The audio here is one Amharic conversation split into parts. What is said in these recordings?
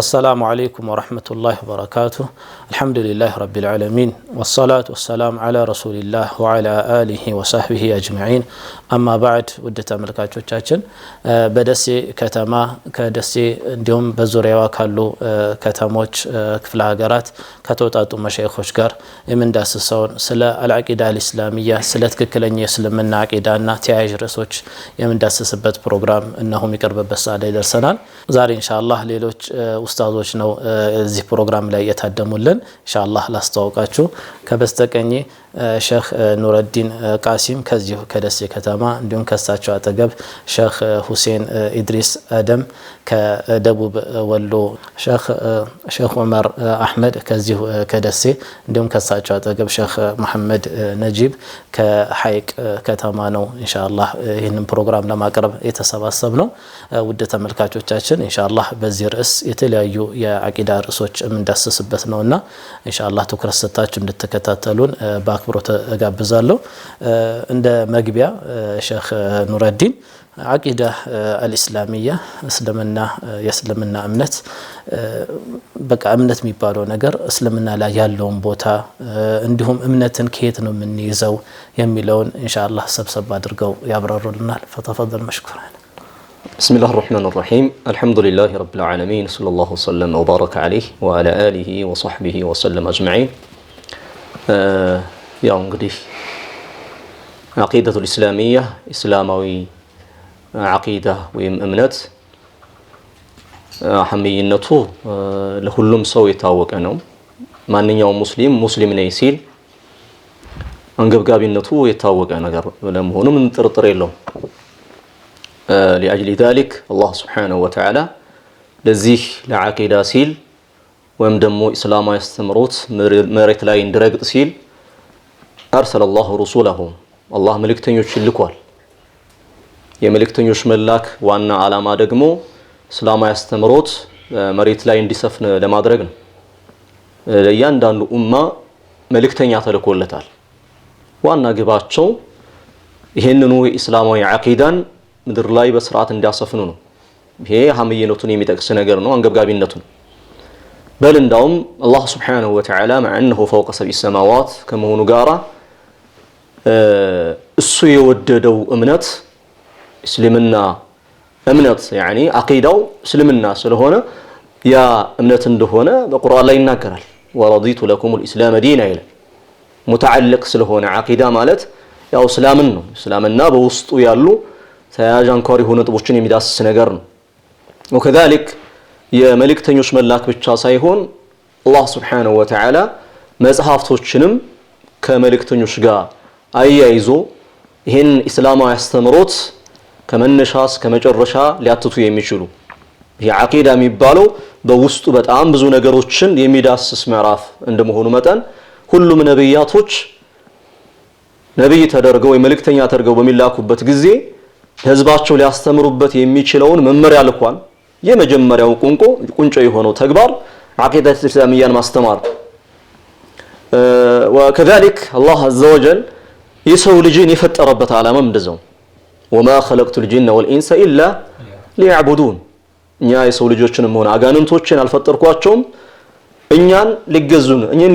السلام عليكم ورحمة الله وبركاته. الحمد لله رب العالمين والصلاة والسلام على رسول الله وعلى آله وصحبه أجمعين. أما بعد ودت ملكاتوቻችን በደሴ ከተማ ከደሴ እንዲሁም በዙሪያዋ ካሉ ከተሞች ክፍለ ሀገራት ከተወጣጡ መሻይኾች ጋር የምንዳስሰውን ስለ አልዓቂዳ አልእስላሚያ ስለ ትክክለኛ የእስልምና አቂዳና ተያያዥ ርዕሶች የምንዳስስበት ፕሮግራም እነሆ የሚቀርብበት ሰዓት ላይ ደርሰናል። ዛሬ ኢንሻአላህ ሌሎች ኡስታዞች ነው እዚህ ፕሮግራም ላይ የታደሙልን። ኢንሻአላህ ላስተዋውቃችሁ ከበስተቀኝ ሼክ ኑረዲን ቃሲም ከዚሁ ከደሴ ከተማ እንዲሁም ከሳቸው አጠገብ ሼክ ሁሴን ኢድሪስ አደም ከደቡብ ወሎ ሼክ ዑመር አህመድ ከዚሁ ከደሴ እንዲሁም ከሳቸው አጠገብ ሼክ መሐመድ ነጂብ ከሐይቅ ከተማ ነው ኢንሻአላህ ይህንን ፕሮግራም ለማቅረብ የተሰባሰብነው። ውድ ተመልካቾቻችን ኢንሻአላህ በዚህ ርዕስ የተለያዩ የአቂዳ ርዕሶች የምንዳስስበት ነውና ኢንሻአላህ ትኩረት ሰጥታችሁ እንድትከታተሉን በአክብሮት እጋብዛለሁ። እንደ መግቢያ ሼክ ኑረዲን አቂዳ አልእስላሚያ እስልምና የእስልምና እምነት በቃ እምነት የሚባለው ነገር እስልምና ላይ ያለውን ቦታ እንዲሁም እምነትን ከየት ነው የምንይዘው የሚለውን ኢንሻአላህ ሰብሰብ አድርገው ያብራሩልናል። فتفضل مشكورا. بسم الله الرحمن الرحيم. الحمد لله رب العالمين صلى الله وسلم وبارك عليه وعلى آله وصحبه وسلم أجمعين. يا እንግዲህ عقيدة الإسلامية إسلامي عقيدة ወይም እምነት አህመይነቱ ለሁሉም ሰው የታወቀ ነው። ማንኛውም ሙስሊም ነኝ ሲል አንገብጋቢነቱ የታወቀ ነገር ለመሆኑ ምን ጥርጥር የለውም። لأجل ذلك الله سبحانه وتعالى ለዚህ ለዓቂዳ ሲል ወይም ደግሞ እስላማዊ አስተምሮት መሬት ላይ እንዲረግጥ ሲል أرسل الله رسوله الله መልእክተኞችን ልኳል። የመልእክተኞች መላክ ዋና ዓላማ ደግሞ እስላማዊ አስተምሮት መሬት ላይ እንዲሰፍን ለማድረግ ነው። ለእያንዳንዱ ኡማ መልእክተኛ ተልኮለታል። ዋና ግባቸው ይሄንኑ እስላማዊ ዓቂዳን ምድር ላይ በስርዓት እንዲያሰፍኑ ነው። ይሄ አህመይነቱን የሚጠቅስ ነገር ነው፣ አንገብጋቢነቱን በል እንዳውም አላህ Subhanahu Wa Ta'ala مع انه فوق سبع السماوات ከመሆኑ ጋራ እሱ የወደደው እምነት እስልምና እምነት يعني عقيدው እስልምና ስለሆነ ያ እምነት እንደሆነ በቁርአን ላይ ይናገራል። ورضيت لكم الاسلام دينا ይላል። متعلق ስለሆነ عقيዳ ማለት ያው እስላምን ነው። እስላምና በውስጡ ያሉ ተያያዥ አንኳር የሆኑ ነጥቦችን የሚዳስስ ነገር ነው። وكذلك የመልእክተኞች መላክ ብቻ ሳይሆን አላህ Subhanahu Wa Ta'ala መጽሐፍቶችንም ከመልእክተኞች ጋር አያይዞ ይሄን እስላማዊ አስተምሮት ከመነሻ እስከ መጨረሻ ሊያትቱ የሚችሉ የዓቂዳ የሚባለው በውስጡ በጣም ብዙ ነገሮችን የሚዳስስ ምዕራፍ እንደመሆኑ መጠን ሁሉም ነብያቶች ነብይ ተደርገው ወይ መልእክተኛ ተደርገው በሚላኩበት ጊዜ ህዝባቸው ሊያስተምሩበት የሚችለውን መመሪያ ልኳል። የመጀመሪያው ቁንጮ የሆነው ተግባር ዓቂዳ እስላሚያን ማስተማር። وكذلك الله عز وجل የሰው ልጅን የፈጠረበት ዓላማ እንደዛው وما خلقت الجن والانس الا ليعبدون እኛ የሰው ልጆችንም ሆነ አጋንንቶችን አልፈጠርኳቸውም እኛን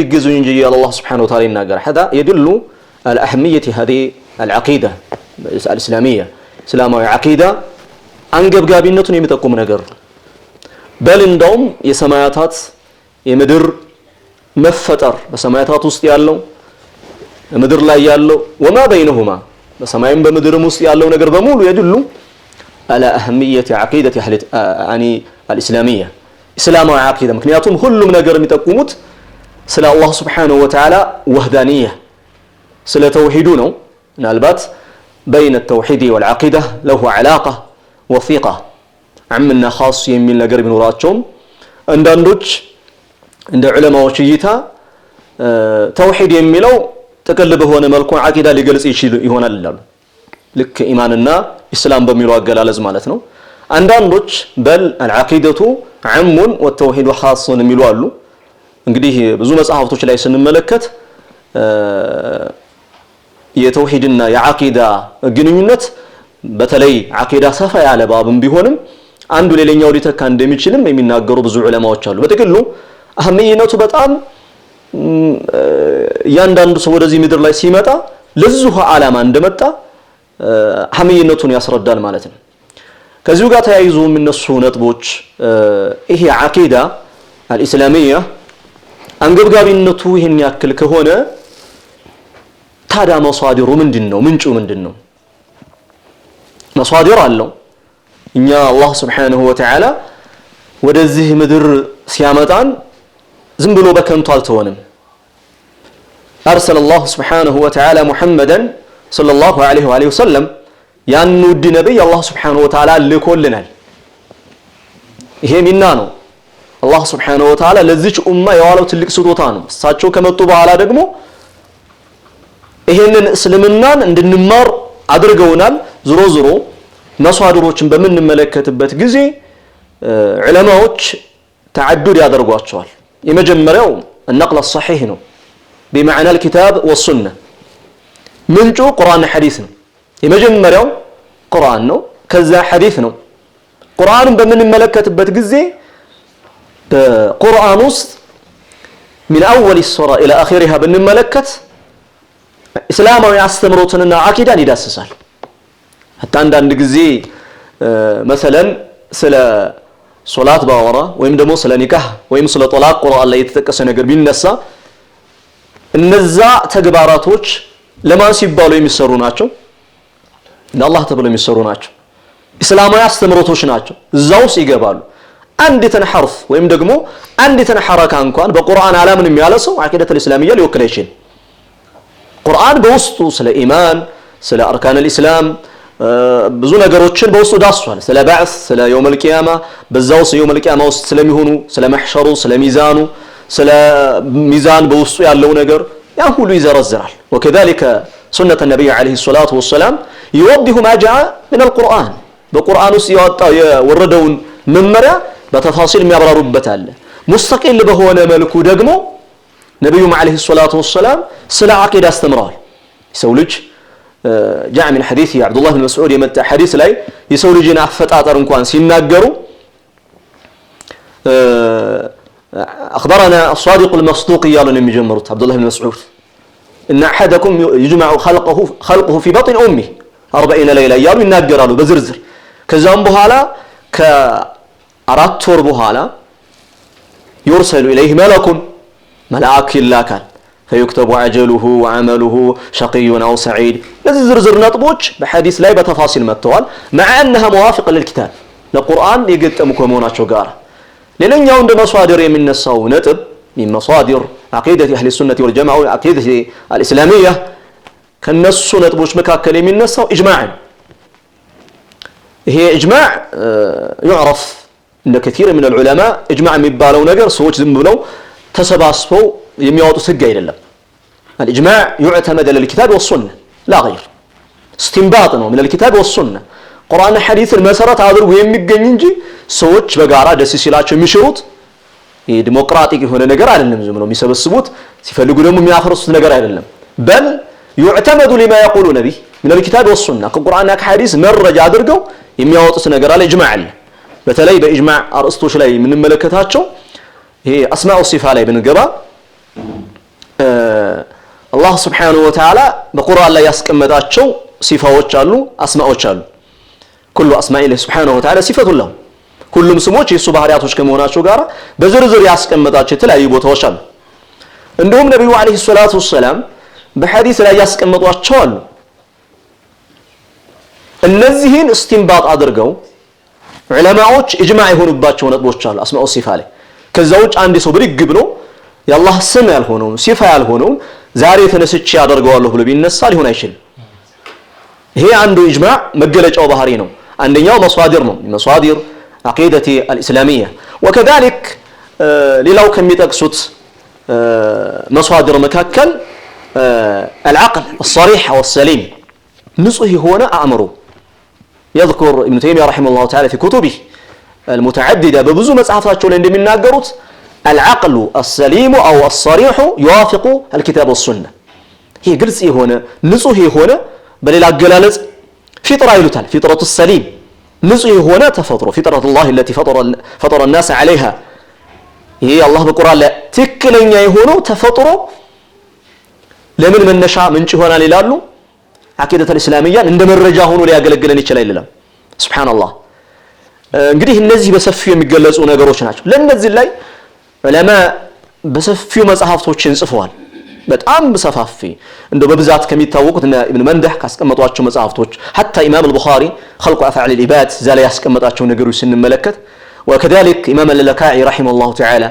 ሊገዙኝ እንጂ አላህ Subhanahu Wa Ta'ala ይናገር። هذا يدل على اهميه هذه العقيده الاسلاميه እስላማዊ ዓቂዳ አንገብጋቢነቱን የሚጠቁም ነገር በል እንደውም የሰማያታት የምድር መፈጠር በሰማያታት ውስጥ ያለው ምድር ላይ ያለው وما بينهما በሰማይም በምድርም ውስጥ ያለው ነገር በሙሉ يدل على اهميه عقيده يعني الاسلاميه اسلامዊ ዓቂዳ ምክንያቱም ሁሉም ነገር የሚጠቁሙት ስለ አላህ Subhanahu Wa Ta'ala وحدانيه ስለ ተውሂዱ ነው። ምናልባት بين التوحيد والعقيدة له علاقة وثيقة عمنا خاص የሚል ነገር ቢኖራቸውም አንዳንዶች እንደ ዑለማዎች እይታ ተውሂድ የሚለው ተቀል በሆነ መልኩ ዓቂዳ ሊገልጽ ይሆናል ይላሉ። ልክ ኢማንና እስላም በሚለው አገላለጽ ማለት ነው። አንዳንዶች በል العقيدة عام والتوحيد خاص የሚሉ አሉ። እንግዲህ ብዙ መጽሐፍቶች ላይ ስንመለከት የተውሂድና የዓቂዳ ግንኙነት በተለይ ዓቂዳ ሰፋ ያለ ባብም ቢሆንም አንዱ ሌላኛው ሊተካ እንደሚችልም የሚናገሩ ብዙ ዑለማዎች አሉ። በጥቅሉ አህመይነቱ በጣም ያንዳንዱ ሰው ወደዚህ ምድር ላይ ሲመጣ ለዚሁ ዓላማ እንደመጣ አህመይነቱን ያስረዳል ማለት ነው። ከዚሁ ጋር ተያይዞ የሚነሱ ነጥቦች ይሄ አቂዳ አልኢስላሚያ አንገብጋቢነቱ ይሄን ያክል ከሆነ ታዲያ መሷዲሩ ምንድነው? ምንጩ ምንድነው? መሷዲር አለው። እኛ አላህ Subhanahu Wa Ta'ala ወደዚህ ምድር ሲያመጣን ዝም ብሎ በከንቱ አልተወንም። أرسل الله سبحانه وتعالى محمدا صلى الله عليه وآله وسلم ያን ውድ ነብይ አላህ Subhanahu Wa Ta'ala ልኮልናል። ይሄ ሚና ነው። አላህ Subhanahu Wa Ta'ala ለዚች ኡማ የዋለው ትልቅ ስጦታ ነው። እሳቸው ከመጡ በኋላ ደግሞ ይሄንን እስልምናን እንድንማር አድርገውናል። ዙሮ ዙሮ መሷድሮችን በምንመለከትበት ጊዜ ዑለማዎች ተዓዱድ ያደርጓቸዋል። የመጀመሪያው النقل الصحيح ነው بمعنى الكتاب والسنة ምንጩ ቁርአን ሐዲስ ነው። የመጀመሪያው ቁርአን ነው፣ ከዛ ሐዲስ ነው። ቁርአንን በምንመለከትበት ጊዜ በቁርአን ውስጥ من أول السورة إلى آخرها ብንመለከት እስላማዊ አስተምሮትንና አቂዳን ይዳስሳል። حتى አንዳንድ ጊዜ مثلا ስለ ሶላት ባወራ ወይም ደግሞ ስለ ኒካህ ወይም ስለ ጦላቅ ቁርአን ላይ የተጠቀሰ ነገር ቢነሳ እነዛ ተግባራቶች ለማን ሲባሉ የሚሰሩ ናቸው? ለአላህ ተብሎ የሚሰሩ ናቸው። እስላማዊ አስተምሮቶች ናቸው። እዛው ይገባሉ። አንዲትን ሐርፍ ወይም ደግሞ አንዲትን ሐረካ እንኳን በቁርአን አላምንም ያለ ሰው አቂደቱል እስላሚያ ሊወክል አይችልም። ቁርአን በውስጡ ስለ ኢማን ስለ አርካኑል ኢስላም ብዙ ነገሮችን በውስጡ ዳስሷል። ስለ ባዕስ ስለ የውመል ቂያማ በዛው የውመል ቂያማ ውስጥ ስለሚሆኑ ስለ መሕሸሩ ስለ ሚዛኑ ስለ ሚዛን በውስጡ ያለው ነገር ያ ሁሉ ይዘረዝራል። وكذلك سنة النبي عليه الصلاة والسلام يوضح ما جاء من القرآن በቁርአን ውስጥ ያወጣው የወረደውን መመሪያ በተፋሲል የሚያብራሩበት አለ። ሙስተቂል በሆነ መልኩ ደግሞ ነብዩም عليه الصلاة والسلام ስለ አቂዳ አስተምረዋል። ሰው ልጅ جاء من حديث عبد الله بن مسعود የመጣ ሐዲስ ላይ የሰው ልጅን አፈጣጠር እንኳን ሲናገሩ أخبرنا الصادق المصدوق يالون የሚጀምሩት عبد الله بن مسعود إن أحدكم يجمع خلقه في بطن أمه 40 ليلة ያሉ ይናገራሉ በዝርዝር። ከዛም በኋላ ከአራት ወር በኋላ يرسل إليه ملك ملائك ይላካል فيكتب أجله وعمله شقي أو سعيد لذي زرزر نطبوش بحديث لا بتفاصيل متوال مع أنها موافقة للكتاب للقرآن يقدم كمونات شجارة لأن يوم مصادر من الصو نتب من مصادر عقيدة أهل السنة والجماعة وعقيدة الإسلامية كالنص نتبوش مكاكل من الصو إجماعا هي إجماع يعرف أن كثير من العلماء إجماع مبالو نجر سوتش ذنبلو تسباسبو የሚያወጡ ህግ አይደለም። الإجماع يعتمد على الكتاب والسنة لا غير استنباط ነው من الكتاب والسنة ቁርአን ሐዲስን መሰረት አድርጎ የሚገኝ እንጂ ሰዎች በጋራ ደስ ሲላቸው የሚሽሩት የዲሞክራቲክ የሆነ ነገር አይደለም። ዝም ብለው የሚሰበስቡት ሲፈልጉ ደግሞ የሚያፈርሱት ነገር አይደለም። بل يعتمد لما يقول نبي من الكتاب والسنة ከቁርአንና ከሐዲስ መረጃ አድርገው የሚያወጡት ነገር አለ። ኢጅማዕ አለ። በተለይ በኢጅማዕ አርእስቶች ላይ የምንመለከታቸው ይሄ አስማኡ ሲፋ ላይ ብንገባ الله سبحانه وتعالى بقرآن لا يسكمداتشو صفات አሉ አስማዎች አሉ كل أسماء الله سبحانه وتعالى صفة له كلهم ስሞች የሱ ባህሪያቶች ከመሆናቸው ጋር በዝርዝር ያስቀመጣቸው የተለያዩ ቦታዎች አሉ። እንደውም ነብዩ አለይሂ ሰላቱ ወሰለም በሐዲስ ላይ ያስቀመጧቸው አሉ። እነዚህን እስቲንባጥ አድርገው ዑለማዎች ኢጅማዕ የሆኑባቸው ነጥቦች አሉ አስማኡ ሲፋ ላይ። ከዛ ውጭ አንድ ሰው ብድግ ብሎ የአላህ ስም ያልሆነው ሲፋ ያልሆነው ዛሬ ተነስቼ ያደርገዋለሁ ብሎ ቢነሳ ሊሆን አይችልም። ይሄ አንዱ ኢጅማዕ መገለጫው ባህሪ ነው። አንደኛው መሷዲር ነው መሷዲር عقيدة الإسلامية. وكذلك لو كم يتقصد مصادر مكاكل العقل الصريح والسليم نصه هنا أمره. يذكر ابن تيمية رحمه الله تعالى في كتبه المتعددة ببزو مسعفات شولين من ناقروت العقل السليم أو الصريح يوافق الكتاب والسنة. هي قلسي هنا نصه هنا بل إلى قلالة فطرة يلتال فطرة السليم ንጹህ የሆነ ተፈጥሮ ፊጥረቱላህ التي فطر الناس عليها ይሄ አላህ በቁርአን ላይ ትክክለኛ የሆነው ተፈጥሮ ለምን መነሻ ምንጭ ይሆናል ይላሉ አቂደተል እስላሚያን እንደ መረጃ ሆኖ ሊያገለግለን ይችላል ይላል ሱብሃንአላህ እንግዲህ እነዚህ በሰፊው የሚገለጹ ነገሮች ናቸው ለነዚህ ላይ ዑለማ በሰፊው መጽሐፍቶችን ጽፈዋል በጣም በሰፋፊ እንደ በብዛት ከሚታወቁት ኢብኑ መንደህ ካስቀመጧቸው መጽሐፍቶች حتى ኢማም አልቡኻሪ خلق افعال العباد ዛለ ያስቀመጣቸው ነገሮች ስንመለከት وكذلك امام اللالكائي رحمه الله تعالى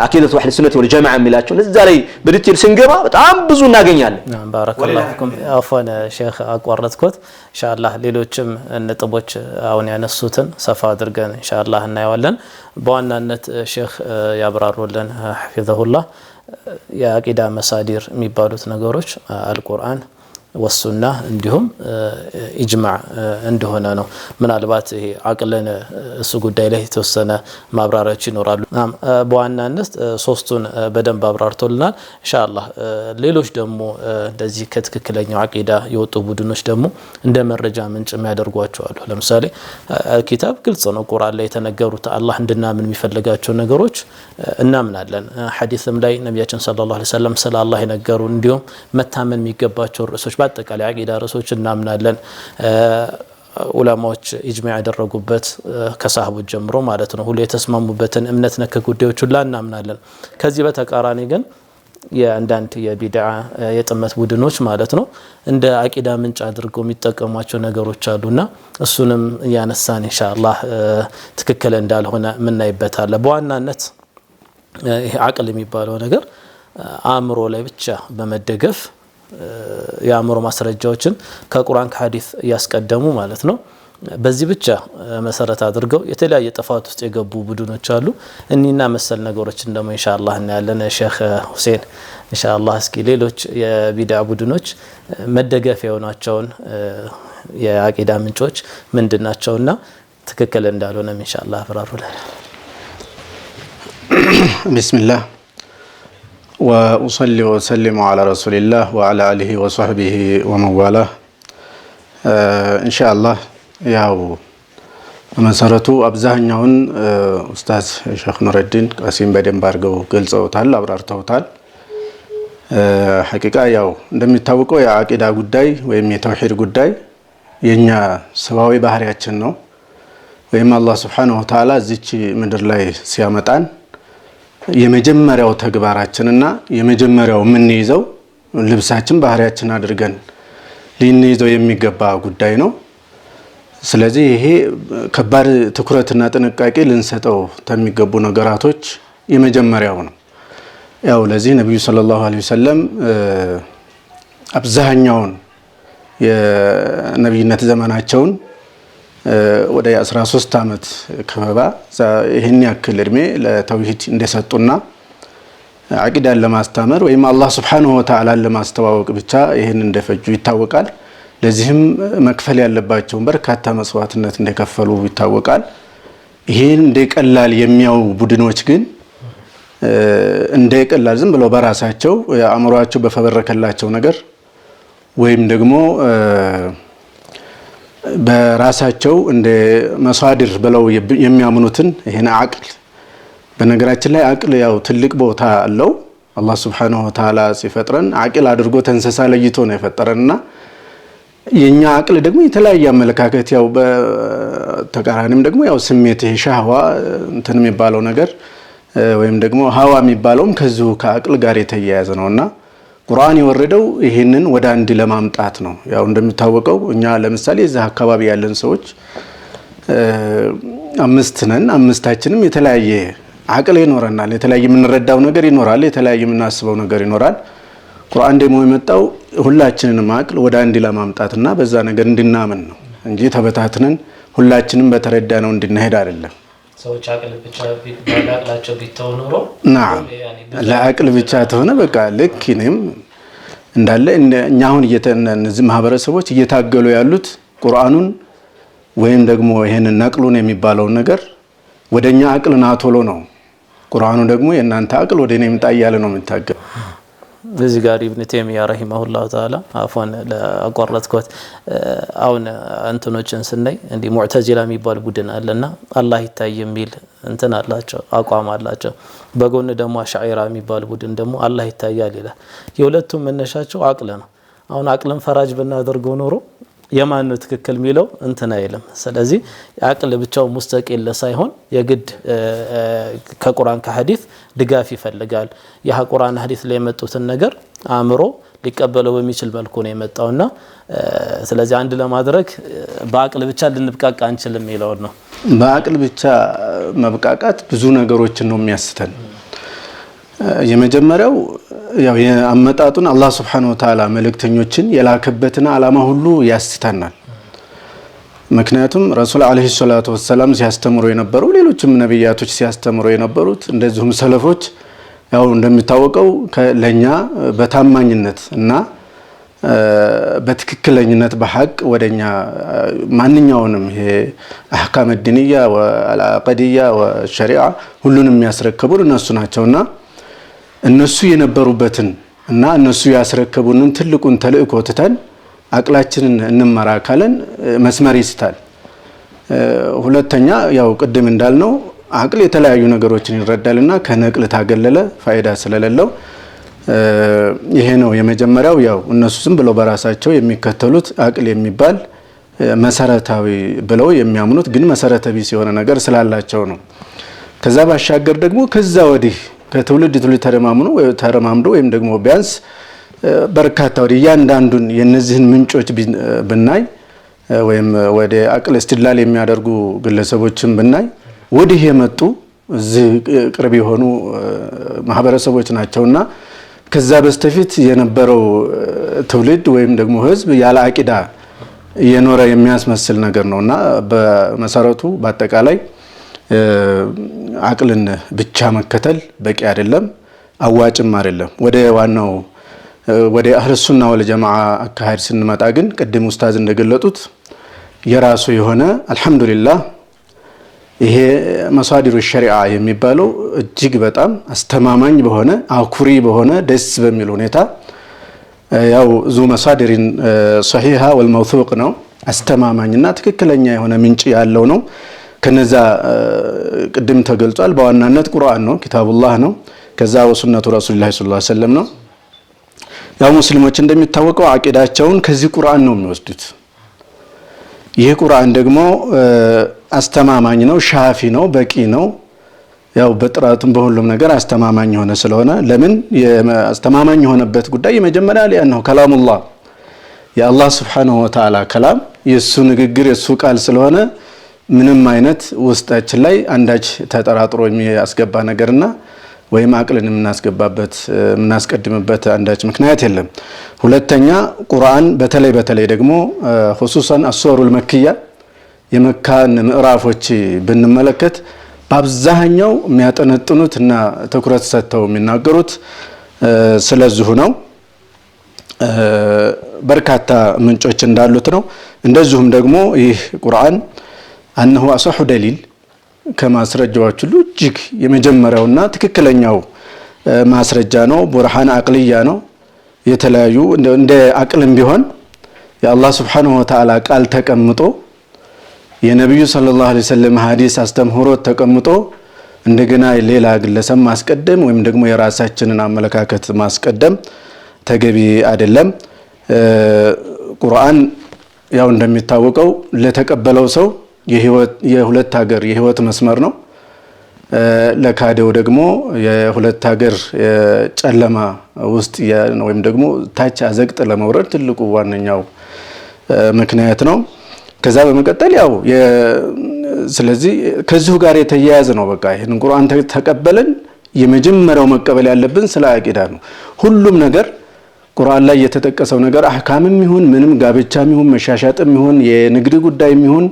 عقيده اهل السنه والجماعه ሚላቸው ለዛ ላይ በዲቴል ስንገባ በጣም ብዙ እናገኛለን ባረከላሁ ፊኩም አፈን ሼክ አቋረጥኩት ኢንሻአላህ ሌሎችም ነጥቦች አሁን ያነሱትን ሰፋ አድርገን ኢንሻአላህ እናያለን በዋናነት ሼክ ያብራሩልን حفظه የአቂዳ መሳዲር የሚባሉት ነገሮች አልቁርአን ወሱና እንዲሁም ኢጅማዕ እንደሆነ ነው ምናልባት ይሄ አቅልን እሱ ጉዳይ ላይ ተወሰነ ማብራሪያዎች ይኖራሉ በዋናነት ሶስቱን በደንብ አብራርቶልናል ኢንሻአላህ ሌሎች ደግሞ እንደዚህ ከትክክለኛው አቂዳ የወጡ ቡድኖች ደግሞ እንደ መረጃ ምንጭ የሚያደርጓቸው አሉ ለምሳሌ ኪታብ ግልጽ ነው ቁርአን ላይ የተነገሩት አላህ እንድናምን የሚፈልጋቸው ነገሮች እናምናለን ሐዲስም ላይ ነብያችን ሰለላሁ ዐለይሂ ወሰለም ስለ አላህ የነገሩ እንዲሁም መታመን የሚገባቸው ርዕሶች በአጠቃላይ አቂዳ ርዕሶች እናምናለን ዑለማዎች ኢጅማዕ ያደረጉበት ከሳህቦች ጀምሮ ማለት ነው ሁሉ የተስማሙበትን እምነት ነክ ጉዳዮች ሁሉ እናምናለን ከዚህ በተቃራኒ ግን የአንዳንድ የቢድዓ የጥመት ቡድኖች ማለት ነው እንደ አቂዳ ምንጭ አድርገው የሚጠቀሟቸው ነገሮች አሉና እሱንም ያነሳን ኢንሻአላህ ትክክል እንዳልሆነ ምናይበታል በዋናነት ይሄ አቅል የሚባለው ነገር አእምሮ ላይ ብቻ በመደገፍ የአእምሮ ማስረጃዎችን ከቁርአን ከሐዲስ ያስቀደሙ ማለት ነው በዚህ ብቻ መሰረት አድርገው የተለያየ ጥፋት ውስጥ የገቡ ቡድኖች አሉ እኒና መሰል ነገሮችን ደግሞ ኢንሻአላህ እናያለን ሼክ ሁሴን ኢንሻአላህ እስኪ ሌሎች የቢድዓ ቡድኖች መደገፊያ የሆናቸውን የአቂዳ ምንጮች ምንድናቸውና ትክክል እንዳልሆነ ኢንሻአላህ አብራሩልን ቢስሚላህ وأصلي وأسلم على رسول الله وعلى آله وصحبه ومن والاه إن شاء الله ያው በመሰረቱ አብዛኛውን ኡስታዝ ሼክ ኑረዲን ቃሲም በደንብ አድርገው ገልጸውታል አብራርተውታል ሐቂቃ ያው እንደሚታወቀው የአቂዳ ጉዳይ ወይም የተውሂድ ጉዳይ የኛ ሰባዊ ባህሪያችን ነው ወይም አላህ Subhanahu Wa Ta'ala እዚች ምድር ላይ ሲያመጣን የመጀመሪያው ተግባራችንና የመጀመሪያው ምን ይዘው ልብሳችን ባህሪያችን አድርገን ሊንይዘው የሚገባ ጉዳይ ነው ስለዚህ ይሄ ከባድ ትኩረትና ጥንቃቄ ልንሰጠው ተሚገቡ ነገራቶች የመጀመሪያው ነው ያው ለዚህ ነብዩ ሰለላሁ ዐለይሂ ወሰለም አብዛኛውን የነብይነት ዘመናቸውን ወደ 13 አመት ከበባ ይሄን ያክል እድሜ ለተውሂድ እንደሰጡና አቂዳን ለማስተማር ወይም አላህ Subhanahu Wa Ta'ala ለማስተዋወቅ ብቻ ይሄን እንደፈጁ ይታወቃል ለዚህም መክፈል ያለባቸው በርካታ መስዋዕትነት እንደከፈሉ ይታወቃል ይሄን እንደቀላል የሚያው ቡድኖች ግን እንደቀላል ዝም ብለው በራሳቸው አእምሮአቸው በፈበረከላቸው ነገር ወይም ደግሞ በራሳቸው እንደ መሳድር ብለው የሚያምኑትን ይሄን አቅል በነገራችን ላይ አቅል ያው ትልቅ ቦታ አለው አላህ Subhanahu Wa Ta'ala ሲፈጥረን አቅል አድርጎ ተንሰሳ ለይቶ ነው የፈጠረንና የኛ አቅል ደግሞ የተለያየ አመለካከት ያው በተቃራኒም ደግሞ ያው ስሜት ሻህዋ እንትን የሚባለው ነገር ወይም ደግሞ ሀዋ የሚባለውም ከዚሁ ከአቅል ጋር የተያያዘ ነውና ቁርአን የወረደው ይሄንን ወደ አንድ ለማምጣት ነው ያው እንደሚታወቀው እኛ ለምሳሌ እዛ አካባቢ ያለን ሰዎች አምስት ነን አምስታችንም የተለያየ አቅል ይኖርናል የተለያየ የምንረዳው ነገር ይኖራል የተለያየ የምናስበው ነገር ይኖራል ቁርአን ደግሞ የመጣው ሁላችንንም አቅል ወደ አንድ ለማምጣትና በዛ ነገር እንድናምን ነው እንጂ ተበታትነን ሁላችንም በተረዳነው እንድንሄድ አይደለም ሰዎች አቅል ብቻ ባላቅላቸው ቢተው ኖሮ نعم ለአቅል ብቻ ተሆነ በቃ ልክ ነም እንዳለ እኛ አሁን እነዚህ ማህበረሰቦች እየታገሉ ያሉት ቁርአኑን ወይም ደግሞ ይሄንን ነቅሉን የሚባለው ነገር ወደኛ አቅልና ቶሎ ነው ቁርአኑ ደግሞ የናንተ አቅል ወደኔ ምጣ ያለ ነው የምታገል እዚህ ጋር ኢብኑ ተይሚያ ረሂመሁላሁ ተዓላ አፎን ለአቋረጥኩት አሁን እንትኖችን ስናይ እንዲ ሙዕተዚላ የሚባል ቡድን አለና አላህ ይታይ የሚል እንትን አላቸው አቋም አላቸው በጎን ደግሞ አሽዓራ የሚባል ቡድን ደግሞ አላህ ይታያል ይላል የሁለቱም መነሻቸው አቅል ነው አሁን አቅልን ፈራጅ ብናደርገው ኖሮ የማን ነው ትክክል የሚለው እንትን አይልም ስለዚህ አቅል ብቻው ሙስተቂል ሳይሆን የግድ ከቁርአን ከሐዲስ ድጋፍ ይፈልጋል ያ ቁርአን ሐዲስ ላይ የመጡትን ነገር አእምሮ ሊቀበለው በሚችል መልኩ ነው የመጣውና ስለዚህ አንድ ለማድረግ በአቅል ብቻ ልንብቃቃ አንችልም የሚለው ነው በአቅል ብቻ መብቃቃት ብዙ ነገሮችን ነው የሚያስተን የመጀመሪያው ያው የአመጣጡን አላህ Subhanahu Wa Ta'ala መልእክተኞችን የላከበትና አላማ ሁሉ ያስተናል ምክንያቱም ረሱል አለይሂ ሰላቱ ወሰለም ሲያስተምሩ የነበሩ ሌሎችም ነብያቶች ሲያስተምሩ የነበሩት እንደዚሁም ሰለፎች ያው እንደሚታወቀው ለኛ በታማኝነት እና በትክክለኝነት በሐቅ ወደኛ ማንኛውንም ይሄ አህካም الدينية والعقدية والشريعة ሁሉንም የሚያስረክቡን እነሱ ናቸውና እነሱ የነበሩበትን እና እነሱ ያስረከቡንን ትልቁን ተልእኮ ተተን አቅላችንን እንመራካለን መስመር ይስታል ሁለተኛ ያው ቅድም እንዳልነው አቅል የተለያዩ ነገሮችን ይረዳልና ከነቅል ታገለለ ፋይዳ ስለሌለው ይሄ ነው የመጀመሪያው ያው እነሱ ዝም ብለው በራሳቸው የሚከተሉት አቅል የሚባል መሰረታዊ ብለው የሚያምኑት ግን መሰረተ ቢስ የሆነ ነገር ስላላቸው ነው ከዛ ባሻገር ደግሞ ከዛ ወዲህ ከትውልድ ትውልድ ተረማምዶ ወይም ደግሞ ቢያንስ በርካታ ወደ ያንዳንዱን የነዚህን ምንጮች ብናይ ወይም ወደ አቅል استدلال የሚያደርጉ ግለሰቦችን ብናይ ወዲህ የመጡ እዚህ ቅርብ የሆኑ ማህበረሰቦች ናቸውና ከዛ በስተፊት የነበረው ትውልድ ወይም ደግሞ ህዝብ ያለ አቂዳ የኖረ የሚያስመስል ነገር ነውና በመሰረቱ በአጠቃላይ አቅልን ብቻ መከተል በቂ አይደለም አዋጭም አይደለም ወደ ዋናው ወደ አህለ ሱና ወል ጀማዓ አካሄድ ስንመጣ ግን ቅድም ኡስታዝ እንደገለጡት የራሱ የሆነ አልহামዱሊላህ ይሄ መሳዲሩ ሸሪዓ የሚባለው እጅግ በጣም አስተማማኝ በሆነ አኩሪ በሆነ ደስ በሚል ሁኔታ ያው ዙ መሳዲሪን ሶሂሃ ወልመውثوق ነው አስተማማኝና ትክክለኛ የሆነ ምንጭ ያለው ነው ከነዛ ቅድም ተገልጿል በዋናነት ቁርአን ነው ኪታቡላህ ነው ከዛ ወሱነቱ ረሱላህ ሰለላሁ ዐለይሂ ወሰለም ነው ያው ሙስሊሞች እንደሚታወቀው አቂዳቸውን ከዚህ ቁርአን ነው የሚወስዱት ይሄ ቁርአን ደግሞ አስተማማኝ ነው ሻፊ ነው በቂ ነው ያው በጥራቱም በሁሉም ነገር አስተማማኝ ሆነ ስለሆነ ለምን አስተማማኝ ሆነበት ጉዳይ የመጀመሪያ ላይ ነው ከላሙላህ የአላህ Subhanahu Wa Ta'ala ከላም የሱ ንግግር የሱ ቃል ስለሆነ ምንም አይነት ውስጣችን ላይ አንዳች ተጠራጥሮ የሚያስገባ ነገርና ወይም አቅልን ምናስቀድምበት አንዳች ምክንያት የለም ሁለተኛ ቁርአን በተለይ ደግሞ خصوصا السور المكية የመካን ምዕራፎች ብንመለከት በአብዛኛው የሚያጠነጥኑትና ትኩረት ሰጥተው የሚናገሩት ስለዚህ ነው በርካታ ምንጮች እንዳሉት ነው እንደዚሁም ደግሞ ይህ ቁርአን أنه أصح دليل ከማስረጃዎች ሁሉ እጅግ የመጀመሪያውና ትክክለኛው ማስረጃ ነው ቡርሃን አቅልያ ነው የተለያዩ እንደ አቅልም ቢሆን የአላህ Subhanahu Wa Ta'ala ቃል ተቀምጦ የነብዩ ሰለላሁ ዐለይሂ ወሰለም ሐዲስ አስተምሮት ተቀምጦ እንደገና ሌላ ግለሰብ ማስቀደም ወይም ደግሞ የራሳችንን አመለካከት ማስቀደም ተገቢ አይደለም ቁርአን ያው እንደሚታወቀው ለተቀበለው ሰው የሁለት ሀገር የህይወት መስመር ነው ለካደው ደግሞ የሁለት ሀገር ጨለማ ውስጥ ወይም ደግሞ ታች አዘቅጥ ለመውረድ ትልቁ ዋነኛው ምክንያት ነው ከዛ በመቀጠል ያው ስለዚህ ከዚሁ ጋር የተያያዘ ነው በቃ ይሄን ቁርአን ተቀበለን የመጀመሪያው መቀበል ያለብን ስለ አቂዳ ነው ሁሉም ነገር ቁርአን ላይ የተጠቀሰው ነገር አህካምም ይሁን ምንም ጋብቻም ይሁን መሻሻጥም ይሁን የንግድ ጉዳይም ይሁን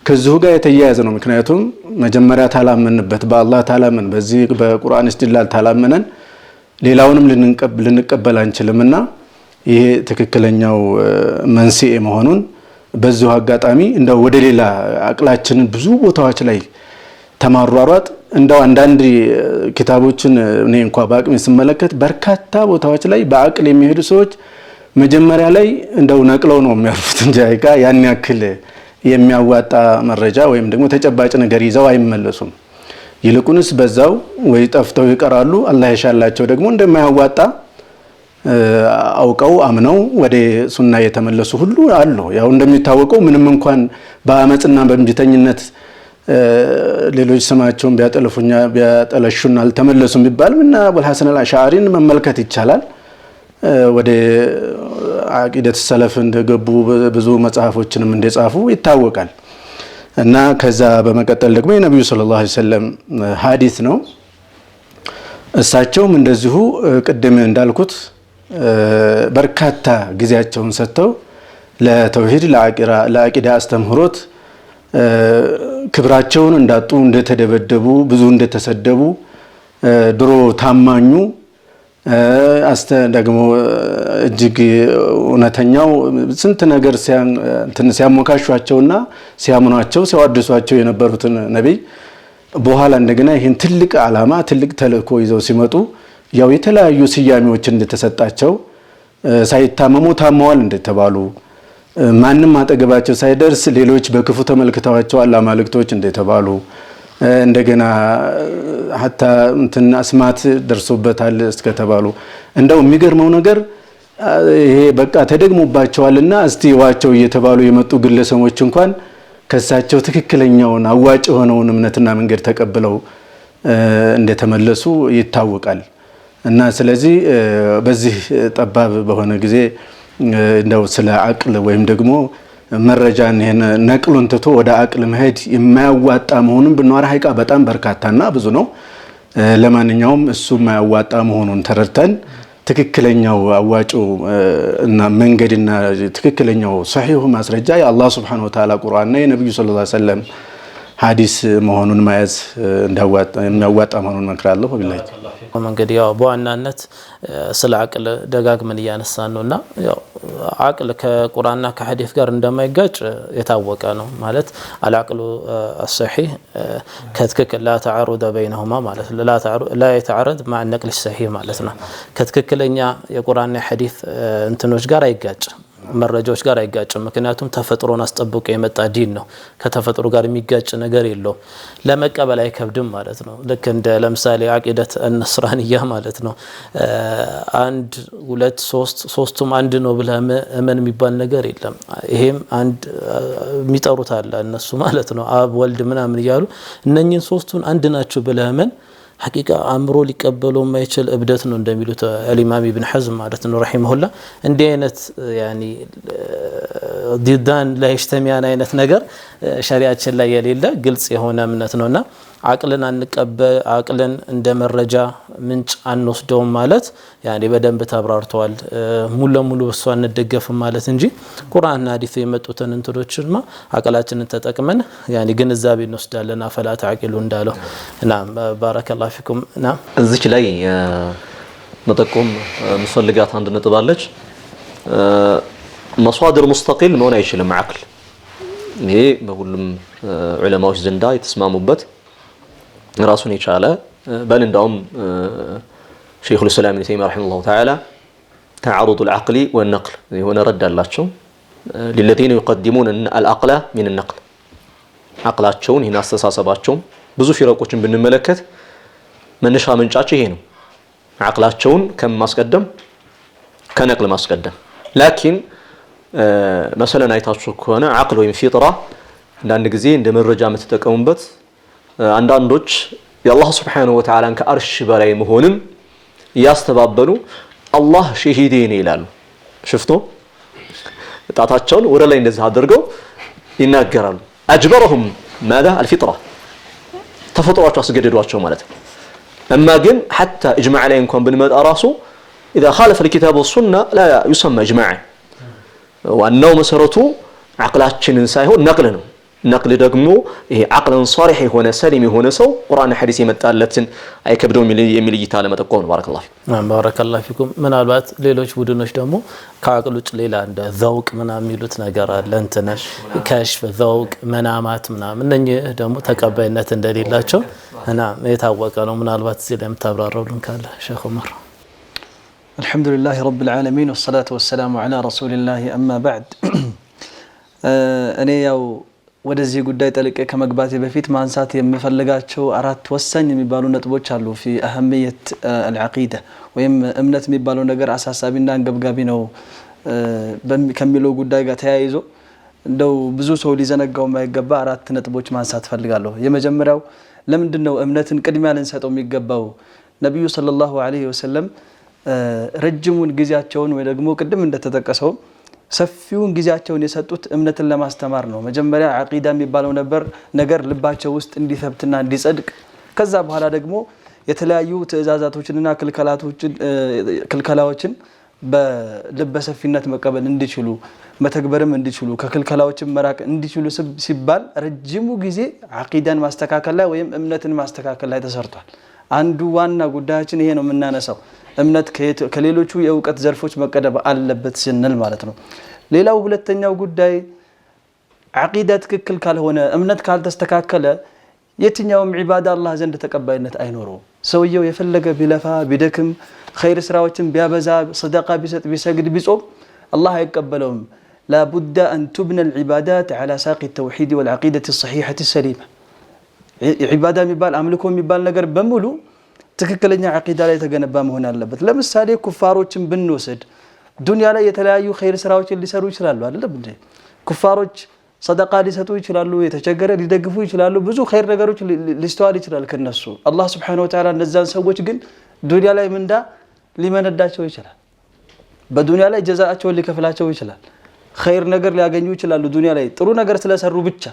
ከዚሁ ጋር የተያያዘ ነው ምክንያቱም መጀመሪያ ታላመንበት በአላህ ታላመን በዚህ በቁርአን استدلال ታላመነን ሌላውንም ልንቀበል አንችልምና ይሄ ትክክለኛው መንስኤ መሆኑን በዚሁ አጋጣሚ እንደው ወደ ሌላ አቅላችንን ብዙ ቦታዎች ላይ ተማሯሯጥ እንደው አንዳንድ ኪታቦችን እኔ እንኳን በአቅሜ ስመለከት በርካታ ቦታዎች ላይ በአቅል የሚሄዱ ሰዎች መጀመሪያ ላይ እንደው ነቅለው ነው የሚያርፉት እንጂ አይካ ያን ያክል የሚያዋጣ መረጃ ወይም ደግሞ ተጨባጭ ነገር ይዘው አይመለሱም። ይልቁንስ በዛው ወይ ጠፍተው ይቀራሉ። አላህ ያሻላቸው ደግሞ እንደማያዋጣ አውቀው አምነው ወደ ሱና የተመለሱ ሁሉ አሉ። ያው እንደሚታወቀው ምንም እንኳን በአመጽና በእንቢተኝነት ሌሎች ስማቸውን ቢያጠለሹና አልተመለሱም ቢባልም እና አቡል ሐሰን አልአሽዓሪን መመልከት ይቻላል። ወደ አቂደት ሰለፍ እንደገቡ ብዙ መጽሐፎችንም እንደጻፉ ይታወቃል። እና ከዛ በመቀጠል ደግሞ የነብዩ ሰለላሁ ዐለይሂ ወሰለም ሐዲስ ነው። እሳቸውም እንደዚሁ ቅድም እንዳልኩት በርካታ ጊዜያቸውን ሰጥተው ለተውሂድ ለአቂዳ አስተምህሮት ክብራቸውን እንዳጡ እንደተደበደቡ ብዙ እንደተሰደቡ ድሮ ታማኙ ደግሞ እጅግ እውነተኛው ስንት ነገር ሲያሞካሿቸውና ሲያምኗቸው ሲያወድሷቸው የነበሩትን ነብይ በኋላ እንደገና ይህን ትልቅ ዓላማ ትልቅ ተልእኮ ይዘው ሲመጡ ያው የተለያዩ ስያሜዎች እንደተሰጣቸው ሳይታመሙ ታመዋል እንደተባሉ ማንም አጠገባቸው ሳይደርስ ሌሎች በክፉ ተመልክተዋቸው አላማልክቶች እንደተባሉ እንደገና hatta እንትን አስማት ደርሶበታል እስከተባሉ እንደው የሚገርመው ነገር ይሄ በቃ ተደግሞባቸዋልና እስቲ ዋቸው እየተባሉ የመጡ ግለሰቦች እንኳን ከሳቸው ትክክለኛውን አዋጭ ሆነውን እምነትና መንገድ ተቀብለው እንደተመለሱ ይታወቃል። እና ስለዚህ በዚህ ጠባብ በሆነ ጊዜ እንደው ስለ አቅል ወይም ደግሞ መረጃን ነቅሉን ትቶ ወደ አቅል መሄድ የማያዋጣ መሆኑን ብንወራ ሐቂቃ በጣም በርካታና ብዙ ነው። ለማንኛውም እሱ የማያዋጣ መሆኑን ተረድተን ትክክለኛው አዋጩ እና መንገድና ትክክለኛው ሰሂሁ ማስረጃ የአላህ Subhanahu Wa Ta'ala ቁርአንና የነብዩ ሰለላሁ ዐለይሂ ወሰለም ሐዲስ መሆኑን ማየት እንዳዋጣ የሚያዋጣ መሆኑን መክራለሁ። ወቢላሂ እንግዲህ ያው በዋናነት ስለ አቅል ደጋግመን እያነሳን ነውና ያው አቅል ከቁርአንና ከሐዲስ ጋር እንደማይጋጭ የታወቀ ነው። ማለት አልአቅሉ الصحيح ከትክክል لا تعارض بينهما ማለት لا يتعارض مع النقل الصحيح ማለት ነው። ከትክክለኛ የቁርአንና የሐዲስ እንትኖች ጋር አይጋጭ መረጃዎች ጋር አይጋጭም። ምክንያቱም ተፈጥሮን አስጠብቆ የመጣ ዲን ነው። ከተፈጥሮ ጋር የሚጋጭ ነገር የለው። ለመቀበል አይከብድም ማለት ነው። ልክ እንደ ለምሳሌ አቂደት النصرانية ማለት ነው። 1 2 3 ሶስቱም አንድ ነው ብለህ እመን የሚባል ነገር የለም። ይሄም አንድ የሚጠሩት አለ እነሱ ማለት ነው። አብ ወልድ ምናምን ይያሉ እነኚህን ሶስቱን አንድ ናቸው ብለህ እመን حقيقة أمره لقبله ما يشل أبدت إنه دميلو الإمام ابن حزم عادة إنه رحمه الله إندينت يعني ضدان لا يجتمعان أينت نجر شريعة شلا يليلا قلت هنا منتنا عقلنا نقبل عقلنا عندما الرجاء منش عن نصدهم مالت يعني بدن بتبرر طوال مولو بسوان ندقف مالت نجي قرآن نادي في متوتن انتروتشر ما عقلاتنا تتأكمن يعني جنزابي نصد لنا فلا تعقلون دالو. نعم بارك الله فيكم. نعم እዚህ ላይ መጠቆም መስፈልጋት አንድ ነጥብ አለች። መሷድር ሙስተቂል መሆን አይችልም አቅል። ይሄ በሁሉም ዑለማዎች ዘንዳ የተስማሙበት ራሱን የቻለ በል እንዳውም ሸይኹል ኢስላም ኢብኑ ተይሚያ ረሂመሁላሁ ተዓላ تعارض العقل والنقل هنا رد አላቸው للذين يقدمون العقل من النقل عقላቸውን ይሄን አስተሳሰባቸው ብዙ ፊረቆችን ብንመለከት መነሻ መንጫቸው ይሄ ነው። عقላቸውን ከማስቀደም ከነቅል ማስቀደም ላኪን مثلا አይታችሁ ከሆነ عقل ወይም ፊጥራ አንዳንድ ጊዜ እንደ መረጃ የምትጠቀሙበት አንዳንዶች የአላህ Subhanahu Wa Ta'ala ከአርሽ በላይ መሆንን ያስተባበሉ አላህ ሸሂዴ ነው ይላሉ። ሽፍቶ ጣታቸውን ወደ ላይ እንደዚህ አድርገው ይናገራሉ። አጅበረሁም ماذا الفطره ተፈጥሯቸው አስገደዷቸው ማለት ነው። اما ግን حتى اجماع ላይ እንኳን ብንመጣ ራሱ اذا خالف الكتاب والسنه لا يسمى اجماعا ዋናው መሰረቱ عقላችንን ሳይሆን ነቅል ነው። ነቅል ደግሞ ይሄ አቅለን ሷሪህ የሆነ ሰሊም የሆነ ሰው ቁርአን ሐዲስ የመጣለትን አይከብደውም የሚል እይታ ለመጠቆም ነው። ባረከላሁ ፊኩም። ባረከላሁ ፊኩም። ምናልባት ሌሎች ቡድኖች ደግሞ ከአቅል ውጭ ሌላ እንደ ዘውቅ ምናምን የሚሉት ነገር አለ። እንትን ከሽፍ፣ ዘውቅ፣ መናማት ምናምን እነኚህ ደግሞ ተቀባይነት እንደሌላቸው እና የታወቀ ነው። ምናልባት እዚህ ላይ የምታብራራውልን ካለ ሼኽ ዑመር። አልሐምዱሊላህ ረብል ዓለሚን ወሰላቱ ወሰላሙ ዐላ ረሱሊላህ አማ በዕድ። እኔ ያው ወደዚህ ጉዳይ ጠልቄ ከመግባቴ በፊት ማንሳት የምፈልጋቸው 4 ወሳኝ የሚባሉ ነጥቦች አሉ። ፊ አህሚየት አልዓቂዳ ወይም እምነት የሚባለው ነገር አሳሳቢና አንገብጋቢ ነው ከሚለው ጉዳይ ጋር ተያይዞ እንደው ብዙ ሰው ሊዘነጋው የማይገባ 4 ነጥቦች ማንሳት ፈልጋለሁ። የመጀመሪያው ለምንድነው እምነትን ቅድሚያ ልንሰጠው የሚገባው? ነብዩ ሰለላሁ ዐለይሂ ወሰለም ረጅሙን ጊዜያቸውን ወይ ደግሞ ቅድም እንደተጠቀሰው ሰፊውን ጊዜያቸውን የሰጡት እምነትን ለማስተማር ነው። መጀመሪያ አቂዳ የሚባለው ነገር ልባቸው ውስጥ እንዲሰብትና እንዲጸድቅ፣ ከዛ በኋላ ደግሞ የተለያዩ ትእዛዛቶችንና ክልከላዎችን በልበ ሰፊነት መቀበል እንዲችሉ መተግበርም እንዲችሉ ከክልከላዎችን መራቅ እንዲችሉ ሲባል ረጅሙ ጊዜ አቂዳን ማስተካከል ላይ ወይም እምነትን ማስተካከል ላይ ተሰርቷል። አንዱ ዋና ጉዳያችን ይሄ ነው የምናነሳው። እምነት ከሌሎቹ የእውቀት ዘርፎች መቀደም አለበት ስንል ማለት ነው። ሌላው ሁለተኛው ጉዳይ አቂዳ ትክክል ካልሆነ እምነት ካልተስተካከለ የትኛውም ዒባዳ አላህ ዘንድ ተቀባይነት አይኖረውም። ሰውየው የፈለገ ቢለፋ ቢደክም ኸይር ስራዎችን ቢያበዛ ሰደቃ ቢሰጥ ቢሰግድ ቢጾም አላህ አይቀበለውም። ላቡደ አን ቱብነ አልዒባዳት ዐላ ሳቂ ተውሒድ ወልዓቂደት ሰሒሐት ሰሊማ። ዒባዳ የሚባል አምልኮ የሚባል ነገር በሙሉ ትክክለኛ አቂዳ ላይ የተገነባ መሆን አለበት። ለምሳሌ ኩፋሮችን ብንወስድ ዱንያ ላይ የተለያዩ ኸይር ስራዎችን ሊሰሩ ይችላሉ አይደለም እንዴ? ኩፋሮች ሰደቃ ሊሰጡ ይችላሉ፣ የተቸገረ ሊደግፉ ይችላሉ፣ ብዙ ኸይር ነገሮች ሊስተዋል ይችላል ከነሱ። አላህ Subhanahu Wa Ta'ala እነዛን ሰዎች ግን ዱንያ ላይ ምንዳ ሊመነዳቸው ይችላል። በዱንያ ላይ ጀዛአቸውን ሊከፍላቸው ይችላል። ኸይር ነገር ሊያገኙ ይችላሉ ዱንያ ላይ ጥሩ ነገር ስለሰሩ ብቻ።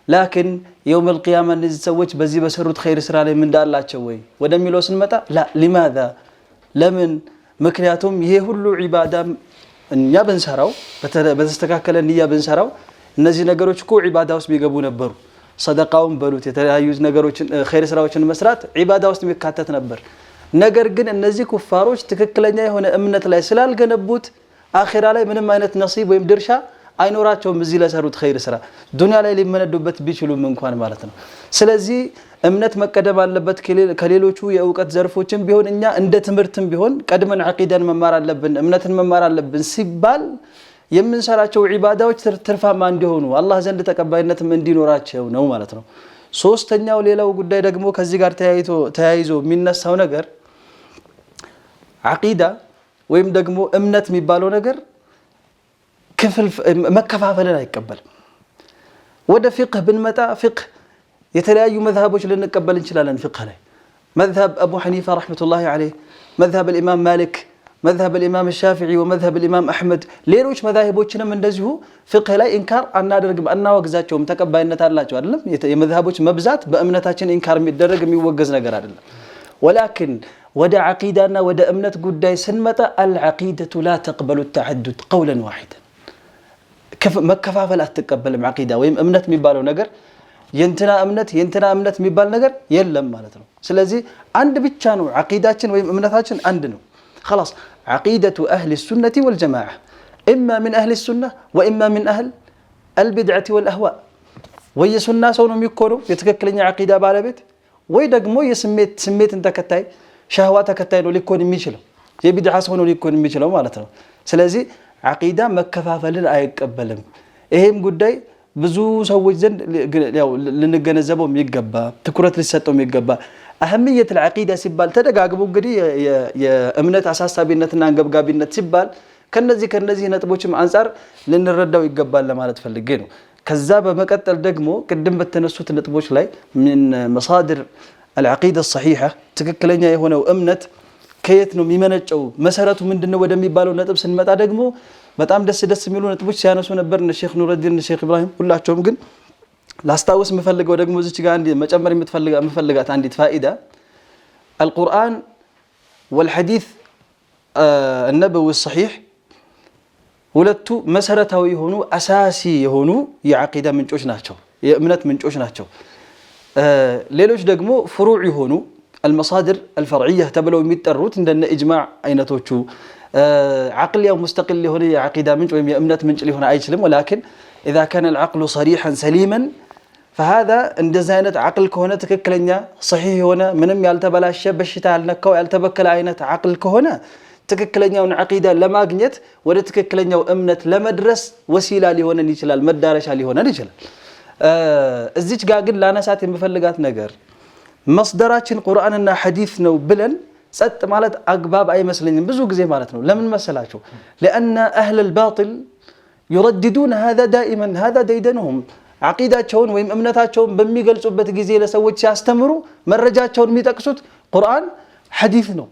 ላኪን የውም القيامة እነዚህ ሰዎች በዚህ በሰሩት ኸይር ስራ ላይ ምንዳ አላቸው ወይ ወደሚለው ስንመጣ لماذا ለምን? ምክንያቱም ይሄ ሁሉ ዒባዳ እኛ ብንሰራው በተስተካከለ ንያ ብንሰራው እነዚህ ነገሮች እኮ ዒባዳ ውስጥ ቢገቡ ነበሩ። ሰደቃውን በሉት የተለያዩ ነገሮችን ኸይር ስራዎችን መስራት ዒባዳ ውስጥ የሚካተት ነበር። ነገር ግን እነዚህ ኩፋሮች ትክክለኛ የሆነ እምነት ላይ ስላልገነቡት አኺራ ላይ ምንም አይነት ነሲብ ወይም ድርሻ አይኖራቸውም እዚህ ለሰሩት ኸይር ስራ ዱንያ ላይ ሊመነዱበት ቢችሉም እንኳን ማለት ነው። ስለዚህ እምነት መቀደም አለበት ከሌሎቹ የእውቀት ዘርፎችም ቢሆን እኛ እንደ ትምህርትም ቢሆን ቀድመን አቂዳን መማር አለብን፣ እምነትን መማር አለብን ሲባል የምንሰራቸው ዒባዳዎች ትርፋማ እንዲሆኑ አላህ ዘንድ ተቀባይነትም እንዲኖራቸው ነው ማለት ነው። ሶስተኛው ሌላው ጉዳይ ደግሞ ከዚህ ጋር ተያይዞ የሚነሳው ነገር አቂዳ ወይም ደግሞ እምነት የሚባለው ነገር ክፍል መከፋፈልን አይቀበልም። ወደ ፊቅህ ብንመጣ ፊቅህ የተለያዩ መዝሀቦች ልንቀበል እንችላለን። ፊቅህ ላይ መዝሀብ አቡ ሐኒፋ ረሕመቱላሂ ዐለይህ፣ መዝሀብ الإمام ማሊክ፣ መዝሀብ الإمام الشافعي ወመዝሀብ الإمام አሕመድ፣ ሌሎች መዛሂቦችንም እንደዚሁ ፊቅህ ላይ ኢንካር አናደርግም፣ አናወግዛቸውም፣ ተቀባይነት አላቸው አይደለም። የመዝሀቦች መብዛት በእምነታችን ኢንካር የሚደረግ የሚወገዝ ነገር አይደለም። ወላኪን ወደ ዓቂዳና ወደ እምነት ጉዳይ ስንመጣ አልዓቂደቱ ላ ተቅበሉ ተዓዱድ ቀውለን ዋሒደን፣ መከፋፈል አትቀበልም። ዓቂዳ ወይም እምነት የሚባለው ነገር የእንትና እምነት የሚባል ነገር የለም ማለት ነው። ስለዚህ አንድ ብቻ ነው ዓቂዳችን ወይም እምነታችን አንድ ነው። خلاص عقيدة أهل السنة والجماعة إما من أهل السنة وإما من أهل البدعة والأهواء. ويسنة سونو ميكونو يتككلن عقيدة بالبيت ويدغمو يسميت تكتاي شهوات تكتاي ነው ሊኮን የሚችለው የቢድዓ ሰው ነው ሊኮን የሚችለው ማለት ነው። ስለዚህ ዓቂዳ መከፋፈልን አይቀበልም። ይሄም ጉዳይ ብዙ ሰዎች ዘንድ ያው ልንገነዘበው የሚገባ ትኩረት ሊሰጠው የሚገባ አህሚየት العقيدة ሲባል ተደጋግሞ እንግዲህ የእምነት አሳሳቢነትና አንገብጋቢነት ሲባል ከነዚህ ነጥቦችም አንፃር ልንረዳው ይገባል ለማለት ፈልጌ ነው። ከዛ በመቀጠል ደግሞ ቅድም በተነሱት ነጥቦች ላይ من مصادر العقيدة الصحيحة ትክክለኛ የሆነው እምነት ከየት ነው የሚመነጨው መሰረቱ ምንድነው ወደሚባለው ነጥብ ስንመጣ ደግሞ በጣም ደስ የሚሉ ነጥቦች ሲያነሱ ነበር እነ ሼክ ኑረዲን እነ ሼክ ኢብራሂም ሁላቸውም። ግን ላስታውስ የምፈልገው ደግሞ እዚች ጋር አንድ መጨመር የምፈልጋት አንዲት ፋኢዳ القرآن والحديث النبوي الصحيح ሁለቱ መሰረታዊ የሆኑ አሳሲ የሆኑ የዓቂዳ ምንጮች ናቸው። የእምነት ምንጮች ናቸው። ሌሎች ደግሞ ፍሩዕ የሆኑ المصادر الفرعية ተብለው የሚጠሩት እንደነ ኢጅማዕ አይነቶቹ عقل ያው مستقل የሆነ የዓቂዳ ምንጭ ወይም የእምነት ምንጭ ሊሆን አይችልም ولكن إذا كان العقل صريحا سليما فهذا እንደዚህ አይነት عقل ከሆነ ትክክለኛ صحيح የሆነ ምንም ያልተበላሸ በሽታ ያልነካው ያልተበከለ አይነት عقل ከሆነ ትክክለኛውን ዓቂዳ ለማግኘት ወደ ትክክለኛው እምነት ለመድረስ ወሲላ ሊሆነን ይችላል መዳረሻ ሊሆነን ይችላል። እዚች ጋር ግን ላነሳት የምፈልጋት ነገር መስደራችን ቁርአንና ሐዲስ ነው ብለን ጸጥ ማለት አግባብ አይመስለኝም ብዙ ጊዜ ማለት ነው። ለምን መሰላችሁ? لأن أهل الباطل يرددون هذا دائما هذا ديدنهم ዓቂዳቸውን ወይም እምነታቸውን በሚገልጹበት ጊዜ ለሰዎች ሲያስተምሩ መረጃቸውን የሚጠቅሱት ቁርአን ሐዲስ ነው።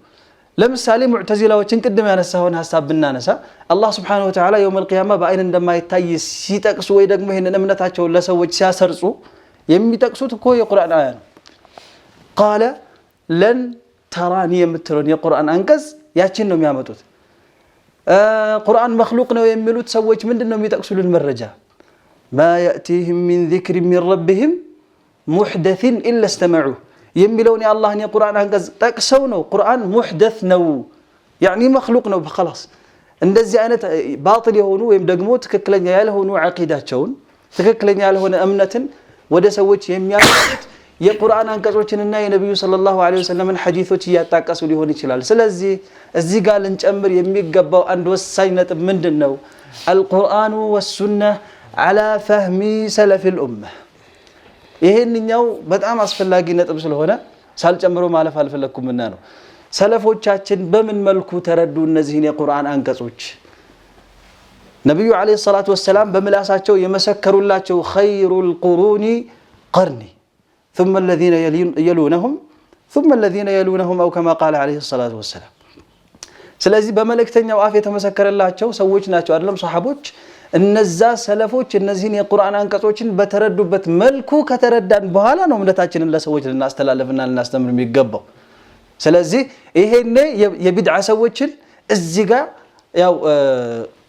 ለምሳሌ ሙዕተዚላዎችን ቅድም ያነሳውን ሐሳብ ብናነሳ አላህ Subhanahu Wa Ta'ala يوم القيامة በአይን እንደማይታይ ሲጠቅሱ ወይ ደግሞ ይሄንን እምነታቸውን ለሰዎች ሲያሰርጹ የሚጠቅሱት እኮ የቁርአን አያ ነው። قال لن تراني የምትለውን የቁርአን አንቀጽ ያችን ነው የሚያመጡት። ቁርአን መክሉቅ ነው የሚሉት ሰዎች ምንድነው የሚጠቅሱልን መረጃ? ما يأتيهم من ذكر من ربهم محدث إلا استمعوه የሚለውን የአላህን የቁርአን አንቀጽ ጠቅሰው ነው ቁርአን ሙህደት ነው يعني መክሉቅ ነው خلاص። እንደዚህ አይነት ባጢል የሆኑ ወይም ደግሞ ትክክለኛ ያልሆኑ ዓቂዳቸውን ትክክለኛ ያልሆነ እምነትን ወደ ሰዎች የሚያቀርቡት የቁርአን አንቀጾችንና የነብዩ ሰለላሁ ዐለይሂ ወሰለም ሐዲሶች እያጣቀሱ ሊሆን ይችላል። ስለዚህ እዚህ ጋር ልንጨምር የሚገባው አንድ ወሳኝ ነጥብ ምንድነው? القرآن والسنة على فهم سلف الأمة። ይሄንኛው በጣም አስፈላጊ ነጥብ ስለሆነ ሳልጨምሮ ማለፍ አልፈለኩም ነው። ሰለፎቻችን በምን መልኩ ተረዱ እነዚህን የቁርአን አንቀጾች? ነብዩ አለይሂ ሰላቱ ወሰለም በምላሳቸው የመሰከሩላቸው ኸይሩል ቁሩኒ ቀርኒ ثم الذين يلونهم ثم الذين يلونهم أو كما قال عليه الصلاة والسلام። ስለዚህ በመልእክተኛው አፍ የተመሰከረላቸው ሰዎች ናቸው አይደለም ሱሐቦች። እነዛ ሰለፎች እነዚህን የቁርአን አንቀጾችን በተረዱበት መልኩ ከተረዳን በኋላ ነው እምነታችንን ለሰዎች ልናስተላልፍና ልናስተምር የሚገባው። ስለዚህ ይሄኔ የቢድዓ ሰዎችን እዚህ ጋር ያው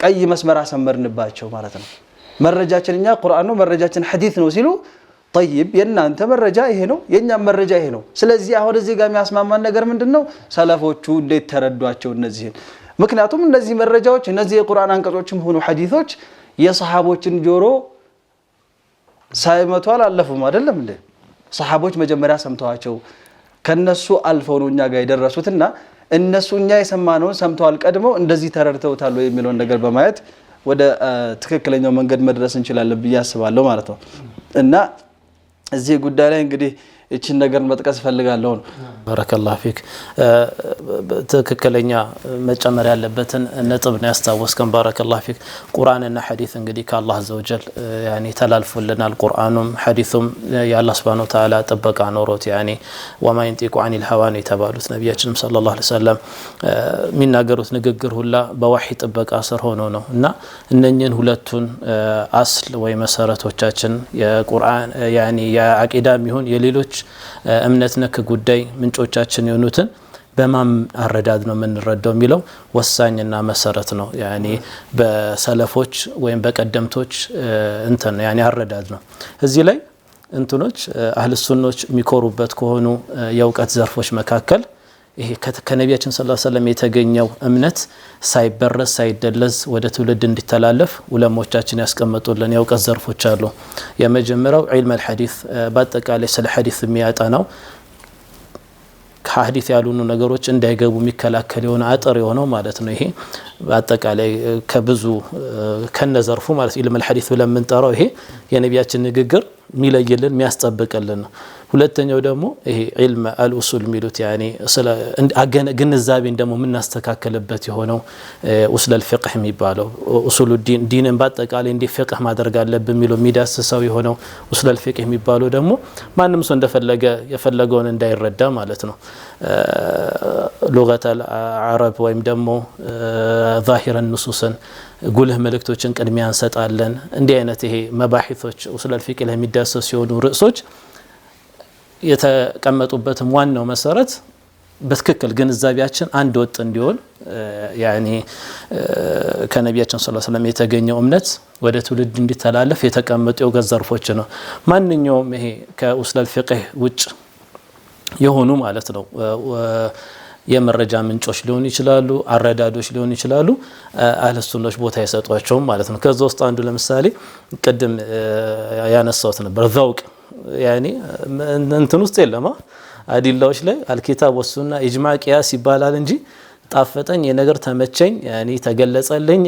ቀይ መስመር አሰመርንባቸው ማለት ነው። መረጃችን እኛ ቁርአን ነው መረጃችን ሐዲስ ነው ሲሉ طيب የናንተ መረጃ ይሄ ነው የኛም መረጃ ይሄ ነው። ስለዚህ አሁን እዚህ ጋር የሚያስማማን ነገር ምንድነው? ሰለፎቹ እንዴት ተረዷቸው እነዚህን? ምክንያቱም እነዚህ መረጃዎች እነዚህ የቁርአን አንቀጾችም ሆኑ ሐዲሶች የሰሃቦችን ጆሮ ሳይመቱ አላለፉም አይደለም እንዴ? ሰሃቦች መጀመሪያ ሰምተዋቸው ከነሱ አልፈው ነው እኛ ጋር የደረሱትና እነሱ እኛ የሰማነውን ሰምተዋል ቀድመው እንደዚህ ተረድተውታል የሚለውን ነገር በማየት ወደ ትክክለኛው መንገድ መድረስ እንችላለን ብዬ አስባለሁ ማለት ነው። እና እዚህ ጉዳይ ላይ እንግዲህ እቺን ነገር መጥቀስ ፈልጋለሁ ነው። ባረከላሁ ፊክ። ትክክለኛ መጨመር ያለበትን ነጥብ ነው ያስታወስከን። ባረከላሁ ፊክ። ቁርአንና ሐዲስ እንግዲህ ከአላህ ዘወጀል ያኒ ተላልፎልናል። ቁርአኑም ሐዲሱም የአላህ Subhanahu Wa Ta'ala ጥበቃ ኖሮት ያኒ ወማ ينطق عن الهوى የተባሉት ነብያችን ሰለላሁ ዐለይሂ ወሰለም የሚናገሩት ንግግር ሁላ በወህይ ጥበቃ ስር ሆኖ ነው እና እነኚህን ሁለቱን አስል ወይ መሰረቶቻችን የቁርአን ያኒ የዓቂዳም ይሁን የሌሎች እምነት ነክ ጉዳይ ምንጮቻችን የሆኑትን በማም አረዳድ ነው የምንረዳው የሚለው ወሳኝና መሰረት ነው። ያኒ በሰለፎች ወይም በቀደምቶች እንትን ነው ያኒ አረዳድ ነው። እዚህ ላይ እንትኖች አህለ ሱናዎች የሚኮሩበት ከሆኑ የእውቀት ዘርፎች መካከል ይሄ ከነቢያችን ሰለላሁ ዐለይሂ ወሰለም የተገኘው እምነት ሳይበረስ ሳይደለዝ ወደ ትውልድ እንዲተላለፍ ዑለሞቻችን ያስቀመጡልን የእውቀት ዘርፎች አሉ። የመጀመሪያው ዒልም አልሐዲስ በአጠቃላይ ስለ ሐዲስ የሚያጠናው ከሐዲስ ያሉኑ ነገሮች እንዳይገቡ የሚከላከል የሆነ አጥር የሆነው ማለት ነው። ይሄ በአጠቃላይ ከብዙ ከነዘርፉ ማለት ዒልም አልሐዲስ ብለን የምንጠራው ይሄ የነቢያችን ንግግር የሚለይልን የሚያስጠብቅልን ነው። ሁለተኛው ደግሞ ይሄ ዒልም አልኡሱል የሚሉት ያኒ ግንዛቤን ደግሞ የምናስተካከልበት የሆነው ኡሱል አልፊቅህ የሚባለው ኡሱል ዲንን በአጠቃላይ እንዴት ፊቅህ ማድረግ አለብን የሚለው የሚዳስሰው የሆነው ኡሱል አልፊቅህ የሚባለው ደግሞ ማንም ሰው እንደፈለገ የፈለገውን እንዳይረዳ ማለት ነው። ሉገት አልዓረብ ወይም ደግሞ ዛሂረ ንሱስን ጉልህ መልእክቶችን ቅድሚያ እንሰጣለን። እንዲህ አይነት ይሄ መባሂቶች ኡሱል አልፊቅህ ላይ የሚዳሰሱ የሆኑ ርዕሶች የተቀመጡበትም ዋናው መሰረት በትክክል ግንዛቤያችን አንድ ወጥ እንዲሆን ያኒ ከነቢያችን ሰለላሁ ዐለይሂ ወሰለም የተገኘው እምነት ወደ ትውልድ እንዲተላለፍ የተቀመጡ የእውቀት ዘርፎች ነው። ማንኛውም ይሄ ከኡሱል ፊቅህ ውጭ የሆኑ ማለት ነው የመረጃ ምንጮች ሊሆኑ ይችላሉ፣ አረዳዶች ሊሆኑ ይችላሉ፣ አህለ ሱናዎች ቦታ የሰጧቸውም ማለት ነው። ከዛ ውስጥ አንዱ ለምሳሌ ቅድም ያነሳሁት ነበር ዘውቅ ያኒ እንትን ውስጥ የለማ አዲላዎች ላይ አልኪታብ ወሱና ኢጅማዕ ቂያስ ይባላል እንጂ ጣፈጠኝ የነገር ተመቸኝ ያኒ ተገለጸልኝ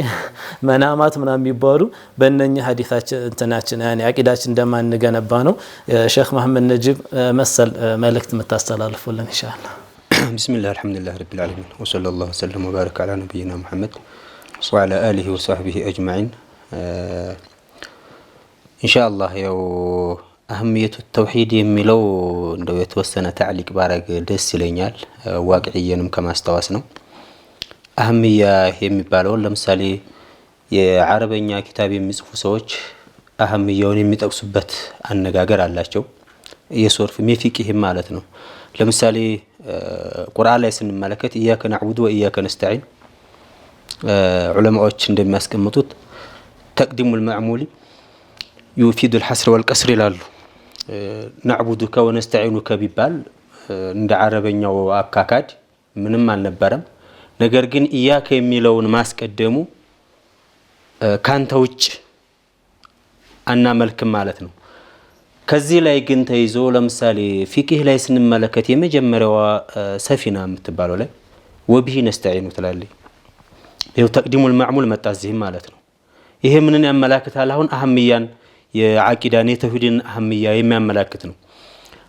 መናማት ምናምን የሚባሉ በእነኛ ሐዲሳችን እንትናችን ያኒ አቂዳችን እንደማንገነባ ነው። ሼክ መሐመድ ነጂብ መሰል መልእክት መታስተላልፉልን ኢንሻአላህ። ቢስሚላህ አልሐምዱሊላህ ረቢል ዓለሚን ወሰለላሁ ወሰለም ወባረከ ዐላ ነቢይና ሙሐመድ ወዐላ አሊሂ ወሰህቢሂ አጅማዒን። ኢንሻአላህ ያው አህሚየቱ ተውሂድ የሚለው እንደው የተወሰነ ታዕሊቅ ባረግ ደስ ይለኛል። ዋቅዕየንም ከማስተዋስ ነው። አህሚያ የሚባለው ለምሳሌ የዓረበኛ ኪታብ የሚጽፉ ሰዎች አህሚያውን የሚጠቅሱበት አነጋገር አላቸው። የሶርፍ የፊቅህም ማለት ነው። ለምሳሌ ቁርአን ላይ ስንመለከት ኢያከ ነዕቡዱ ወኢያከ ነስተዒን ዑለማዎች እንደሚያስቀምጡት ተቅዲሙል መዕሙሊ ዩፊዱል ሐስር ወልቀስር ይላሉ። ነዕቡዱከ ወነስተዒኑከ ቢባል እንደ ዓረበኛው አካካድ ምንም አልነበረም። ነገር ግን ኢያከ የሚለውን ማስቀደሙ ካንተ ውጭ አናመልክም ማለት ነው። ከዚህ ላይ ግን ተይዞ ለምሳሌ ፊቅህ ላይ ስንመለከት የመጀመሪያዋ ሰፊና የምትባለው ላይ ወቢሂ ነስተዒኑ ትላለች። ይኸው ተቅዲሙል መዕሙል መጣ እዚህም ማለት ነው። ይሄ ምንን ያመላክታል? አሁን አህምያን የዓቂዳን የተውሂድን አህምያ የሚያመላክት ነው።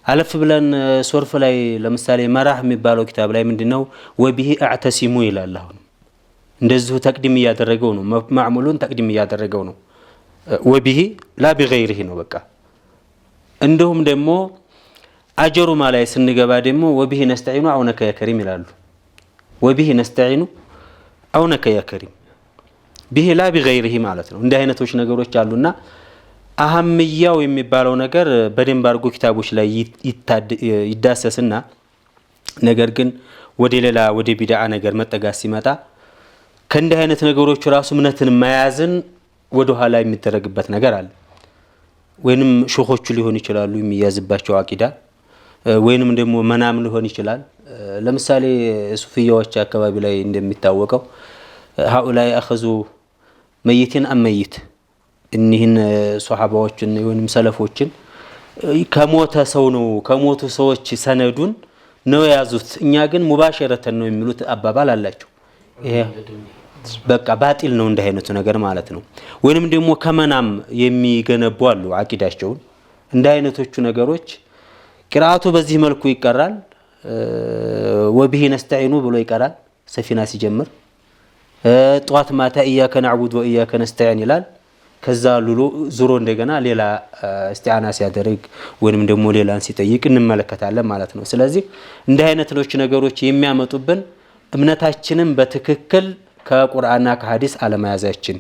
አለፍ ብለን ሶርፍ ላይ ለምሳሌ መራህ የሚባለው ኪታብ ላይ ምንድነው ወቢሂ አዕተሲሙ ይላል። አሁን እንደዚሁ ተቅዲም እያደረገው ነው። መዕሙሉን ተቅዲም እያደረገው ነው። ወቢሂ ላ ቢገይሪሂ ነው በቃ። እንደውም ደግሞ አጀሩማ ላይ ስንገባ ደግሞ ወቢሂ ነስተዒኑ አውነከ ያ ከሪም ይላሉ። ወቢሂ ነስተዒኑ አውነከ ያ ከሪም ቢሂ ላ ቢገይሪሂ ማለት ነው። እንዲህ አይነቶች ነገሮች አሉና አህምያው የሚባለው ነገር በደንብ አድርጎ ኪታቦች ላይ ይዳሰስና ነገር ግን ወደ ሌላ ወደ ቢድዓ ነገር መጠጋት ሲመጣ ከእንዲህ አይነት ነገሮች ራሱ እምነትን መያዝን ወደ ኋላ የሚደረግበት ነገር አለ። ወይንም ሸኾቹ ሊሆን ይችላሉ የሚያዝባቸው አቂዳ ወይንም ደግሞ መናም ሊሆን ይችላል። ለምሳሌ ሱፊያዎች አካባቢ ላይ እንደሚታወቀው ሃኡላይ አኸዙ መይትን አመይት እኒህን ሷሃባዎችን ወይንም ሰለፎችን ከሞተ ሰው ነው ከሞቱ ሰዎች ሰነዱን ነው የያዙት፣ እኛ ግን ሙባሸረተን ነው የሚሉት አባባል አላቸው። ይሄ በቃ ባጢል ነው እንዲህ አይነቱ ነገር ማለት ነው። ወይንም ደግሞ ከመናም የሚገነቡ አሉ አቂዳቸውን። እንዲህ አይነቶቹ ነገሮች ቅራአቱ በዚህ መልኩ ይቀራል። ወቢሂ ነስተዒኑ ብሎ ይቀራል ሰፊና ሲጀምር። ጧት ማታ ኢያከ ነዕቡድ ወኢያከ ነስተዒን ይላል። ከዛ ዙሮ እንደገና ሌላ እስቲዓና ሲያደርግ ወይንም ደግሞ ሌላን ሲጠይቅ እንመለከታለን ማለት ነው። ስለዚህ እንዲህ አይነቶች ነገሮች የሚያመጡብን እምነታችንን በትክክል ከቁርአንና ከሐዲስ አለመያዛችን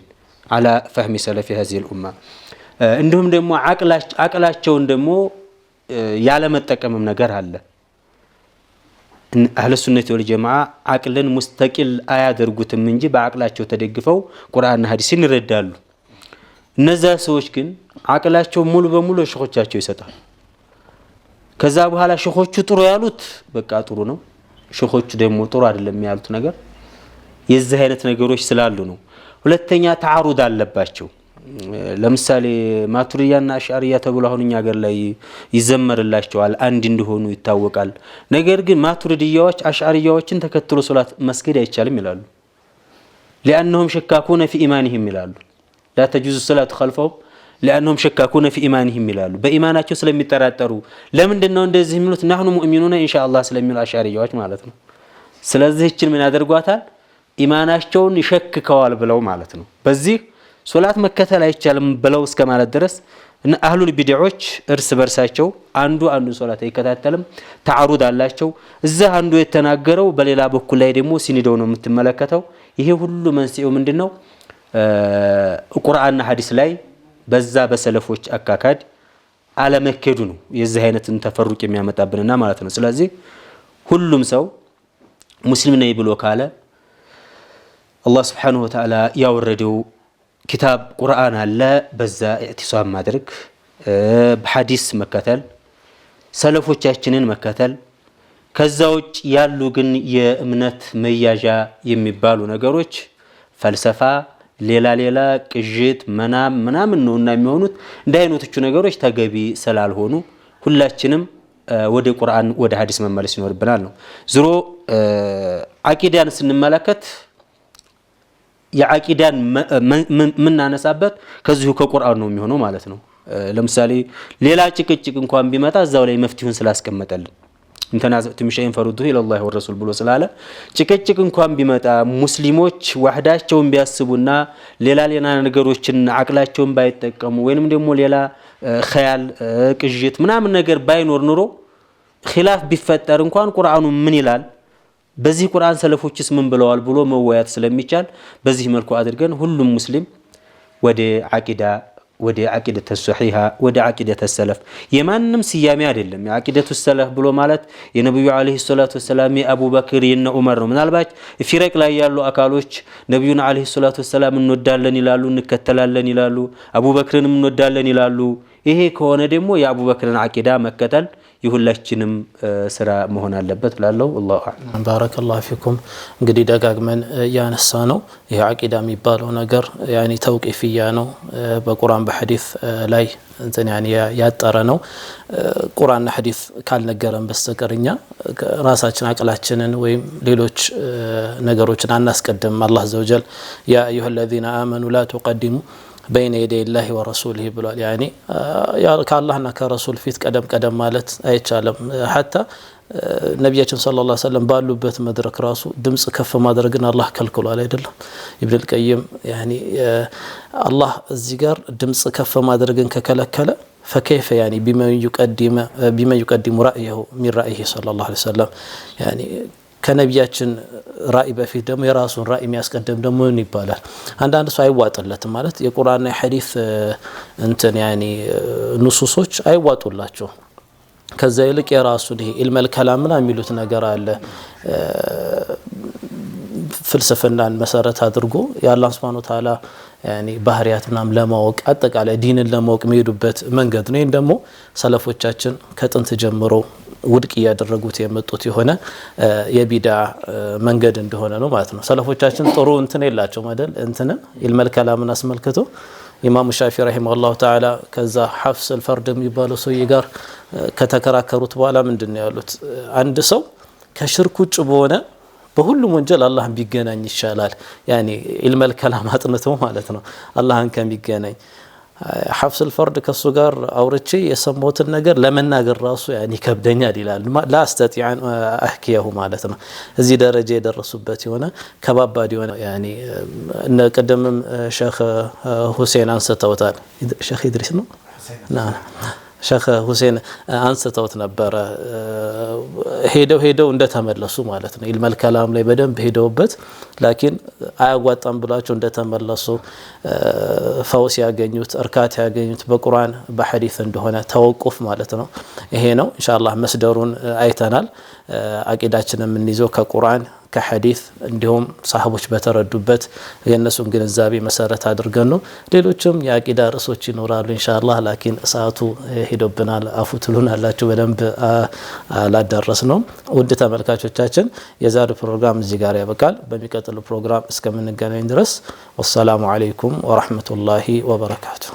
አላ ፈህሚ ሰለፊ هذه الامه እንዲሁም ደግሞ አቅላቸውን ደግሞ ያለ መጠቀምም ነገር አለ። አህለ ሱነት ወል ጀማዓ አቅልን ሙስተቂል አያደርጉትም እንጂ በአቅላቸው ተደግፈው ቁርአንና ሐዲስን ይረዳሉ። እነዛ ሰዎች ግን አቅላቸው ሙሉ በሙሉ ሸኾቻቸው ይሰጣል። ከዛ በኋላ ሸኾቹ ጥሩ ያሉት በቃ ጥሩ ነው፣ ሸኾቹ ደግሞ ጥሩ አይደለም ያሉት ነገር የዚህ አይነት ነገሮች ስላሉ ነው። ሁለተኛ ተዓሩድ አለባቸው። ለምሳሌ ማቱሪያና አሽዓሪያ ተብሎ አሁን እኛ ሀገር ላይ ይዘመርላቸዋል፣ አንድ እንደሆኑ ይታወቃል። ነገር ግን ማቱሪዲያዎች አሽዓሪያዎችን ተከትሎ ሶላት መስገድ አይቻልም ይላሉ። لأنهم شكاكون في إيمانهم ይላሉ። لا تجوز الصلاة خلفهم لأنهم شكاكون في إيمانهم ይላሉ። በኢማናቸው ስለሚጠራጠሩ ለምንድነው እንደዚህ የሚሉት? نحن مؤمنون إن شاء الله ስለሚሉ አሽዓሪያዎች ማለት ነው። ስለዚህ እችን ምን ያደርጓታል? ኢማናቸውን ይሸክከዋል ብለው ማለት ነው። በዚህ ሶላት መከተል አይቻልም ብለው እስከ ማለት ድረስ እና አህሉል ቢድዖች እርስ በርሳቸው አንዱ ሶላት አይከታተልም፣ ተዓሩድ አላቸው። እዛ አንዱ የተናገረው በሌላ በኩል ላይ ደግሞ ሲኒደው ነው የምትመለከተው። ይሄ ሁሉ መንስኤው ምንድነው? ቁርአንና ሐዲስ ላይ በዛ በሰለፎች አካካድ አለመከዱ ነው የዚህ አይነትን ተፈሩቅ የሚያመጣብንና ማለት ነው። ስለዚህ ሁሉም ሰው ሙስሊም ነኝ ብሎ ካለ አላህ ስብሓነሁ ወተዓላ ያወረደው ኪታብ ቁርአን አለ። በዛ ኢዕቲሳም ማድረግ በሐዲስ መከተል ሰለፎቻችንን መከተል ከዛ ውጭ ያሉ ግን የእምነት መያዣ የሚባሉ ነገሮች ፈልሰፋ ሌላ ቅጅት መናም ምናምን ነውና የሚሆኑት እንደ አይነቶቹ ነገሮች ተገቢ ስላልሆኑ ሁላችንም ወደ ቁርአን ወደ ሐዲስ መመለስ ይኖርብናል ነው። ዝሮ አቂዳን ስንመለከት የአቂዳን ምናነሳበት ከዚሁ ከቁርአን ነው የሚሆነው ማለት ነው። ለምሳሌ ሌላ ጭቅጭቅ እንኳን ቢመጣ እዛው ላይ መፍትሄውን ስላስቀመጠልን እንተናዘዕቱም ሸይእን ፈሩዱሁ ኢለላሂ ወረሱል ብሎ ስላለ ጭቅጭቅ እንኳን ቢመጣ ሙስሊሞች ዋህዳቸውን ቢያስቡና ሌላ ነገሮችን አቅላቸውን ባይጠቀሙ ወይንም ደግሞ ሌላ ኸያል ቅጅት ምናምን ነገር ባይኖር ኑሮ ኺላፍ ቢፈጠር እንኳን ቁርአኑ ምን ይላል በዚህ ቁርአን ሰለፎችስ ምን ብለዋል ብሎ መወያየት ስለሚቻል በዚህ መልኩ አድርገን ሁሉም ሙስሊም ወደ ዓቂደተ ሶሒሃ ወደ ዓቂደተ ሰለፍ የማንም ስያሜ አይደለም። የዓቂደቱ ሰለፍ ብሎ ማለት የነብዩ አለይሂ ሰላቱ ወሰላም የአቡበክር የነ ዑመር ነው። ምናልባት ፊረቅ ላይ ያሉ አካሎች ነብዩን አለይሂ ሰላቱ ወሰላም እንወዳለን ይላሉ፣ እንከተላለን ይላሉ፣ አቡበክርንም እንወዳለን ይላሉ። ይሄ ከሆነ ደግሞ የአቡበክርን ዓቂዳ መከተል የሁላችንም ስራ መሆን አለበት ብላለው። والله اعلم بارك الله فيكم። እንግዲህ ደጋግመን ያነሳ ነው ይሄ ዓቂዳ የሚባለው ነገር ያኒ ተውቂፍያ ነው። በቁርአን በሐዲስ ላይ እንትን ያኒ ያጠረ ነው። ቁርአንና ሐዲስ ካልነገረን በስተቀርኛ ራሳችን አቅላችንን ወይም ሌሎች ነገሮችን አናስቀድም። አላህ ዘወጀል ያ አዩሃ الذين آمنوا لا تقدموا بين يدي الله ورسوله ብሏል። ያኒ ከአላህና ከረሱል ፊት ቀደም ማለት አይቻልም። حتى ነብያችን ሰለላሁ ዐለይሂ ወሰለም ባሉበት መድረክ ራሱ ድምጽ ከፍ ማድረግን አላህ ከልክሏል አይደለም። ኢብኑ አልቀይም ያኒ አላህ እዚህ ጋር ድምጽ ከፍ ማድረግን ከከለከለ فكيف يعني بما يقدم رأيه من رأيه صلى الله عليه وسلم يعني ከነብያችን ራእይ በፊት ደግሞ የራሱን ራእይ የሚያስቀድም ደግሞ ምን ይባላል? አንዳንድ ሰው አይዋጥለትም ማለት የቁርአንና የሐዲስ እንትን ያኒ ንሱሶች አይዋጡላቸው። ከዛ ይልቅ የራሱን ይሄ ኢልመል ከላምና የሚሉት ነገር አለ። ፍልስፍናን መሰረት አድርጎ የአላህ Subhanahu Wa Ta'ala ያኒ ባህሪያት ምናምን ለማወቅ አጠቃላይ ዲንን ለማወቅ የሚሄዱበት መንገድ ነው። ይሄን ደግሞ ሰለፎቻችን ከጥንት ጀምሮ ውድቅ ያደረጉት የመጡት የሆነ የቢድዓ መንገድ እንደሆነ ነው ማለት ነው። ሰለፎቻችን ጥሩ እንትን የላቸው አይደል? እንትንም ኢልመል ከላምን አስመልክቶ ኢማሙ ሻፊዒ ረሂመሁላሁ ተዓላ ከዛ ሐፍስ الفرد የሚባለው ሰውዬ ጋር ከተከራከሩት በኋላ ምንድነው ያሉት? አንድ ሰው ከሽርክ ውጭ በሆነ በሁሉም ወንጀል አላህን ቢገናኝ ይሻላል። ያኒ ኢልመል ከላም አጥንቶ ማለት ነው አላህን ከሚገናኝ ሐፍስ الفرد ከሱ ጋር አውርቼ የሰሞትን ነገር ለመናገር ራሱ ያኒ ከብደኛል ይላል። ላስተጢዕ አህኪያሁ ማለት ነው። እዚህ ደረጃ የደረሱበት የሆነ ከባባድ የሆነ ያኒ እነ ቀደምም ሼኽ ሁሴን አንስተውታል። ሼኽ ኢድሪስ ነው ሼኽ ሁሴን አንስተውት ነበር። ሄደው እንደተመለሱ ማለት ነው። ኢልመል ከላም ላይ በደንብ ሄደውበት ላኪን አያጓጣም ብላቸው እንደተመለሱ ፈውስ ያገኙት እርካታ ያገኙት በቁርአን በሐዲስ እንደሆነ ተወቁፍ ማለት ነው። ይሄ ነው ኢንሻአላህ መስደሩን አይተናል። አቂዳችንን የምንይዘው ከቁርአን ከሐዲስ እንዲሁም ሰሃቦች በተረዱበት የነሱን ግንዛቤ መሰረት አድርገን ነው። ሌሎችም የአቂዳ ርዕሶች ይኖራሉ ኢንሻአላህ ላኪን ሰዓቱ ሄዶብናል። አፉትሉን አላችሁ በደንብ አላዳረስ ነው። ውድ ተመልካቾቻችን የዛሬው ፕሮግራም እዚህ ጋር ያበቃል። በሚቀጥለው ፕሮግራም እስከምንገናኝ ድረስ ወሰላሙ አለይኩም ወራህመቱላሂ ወበረካቱ።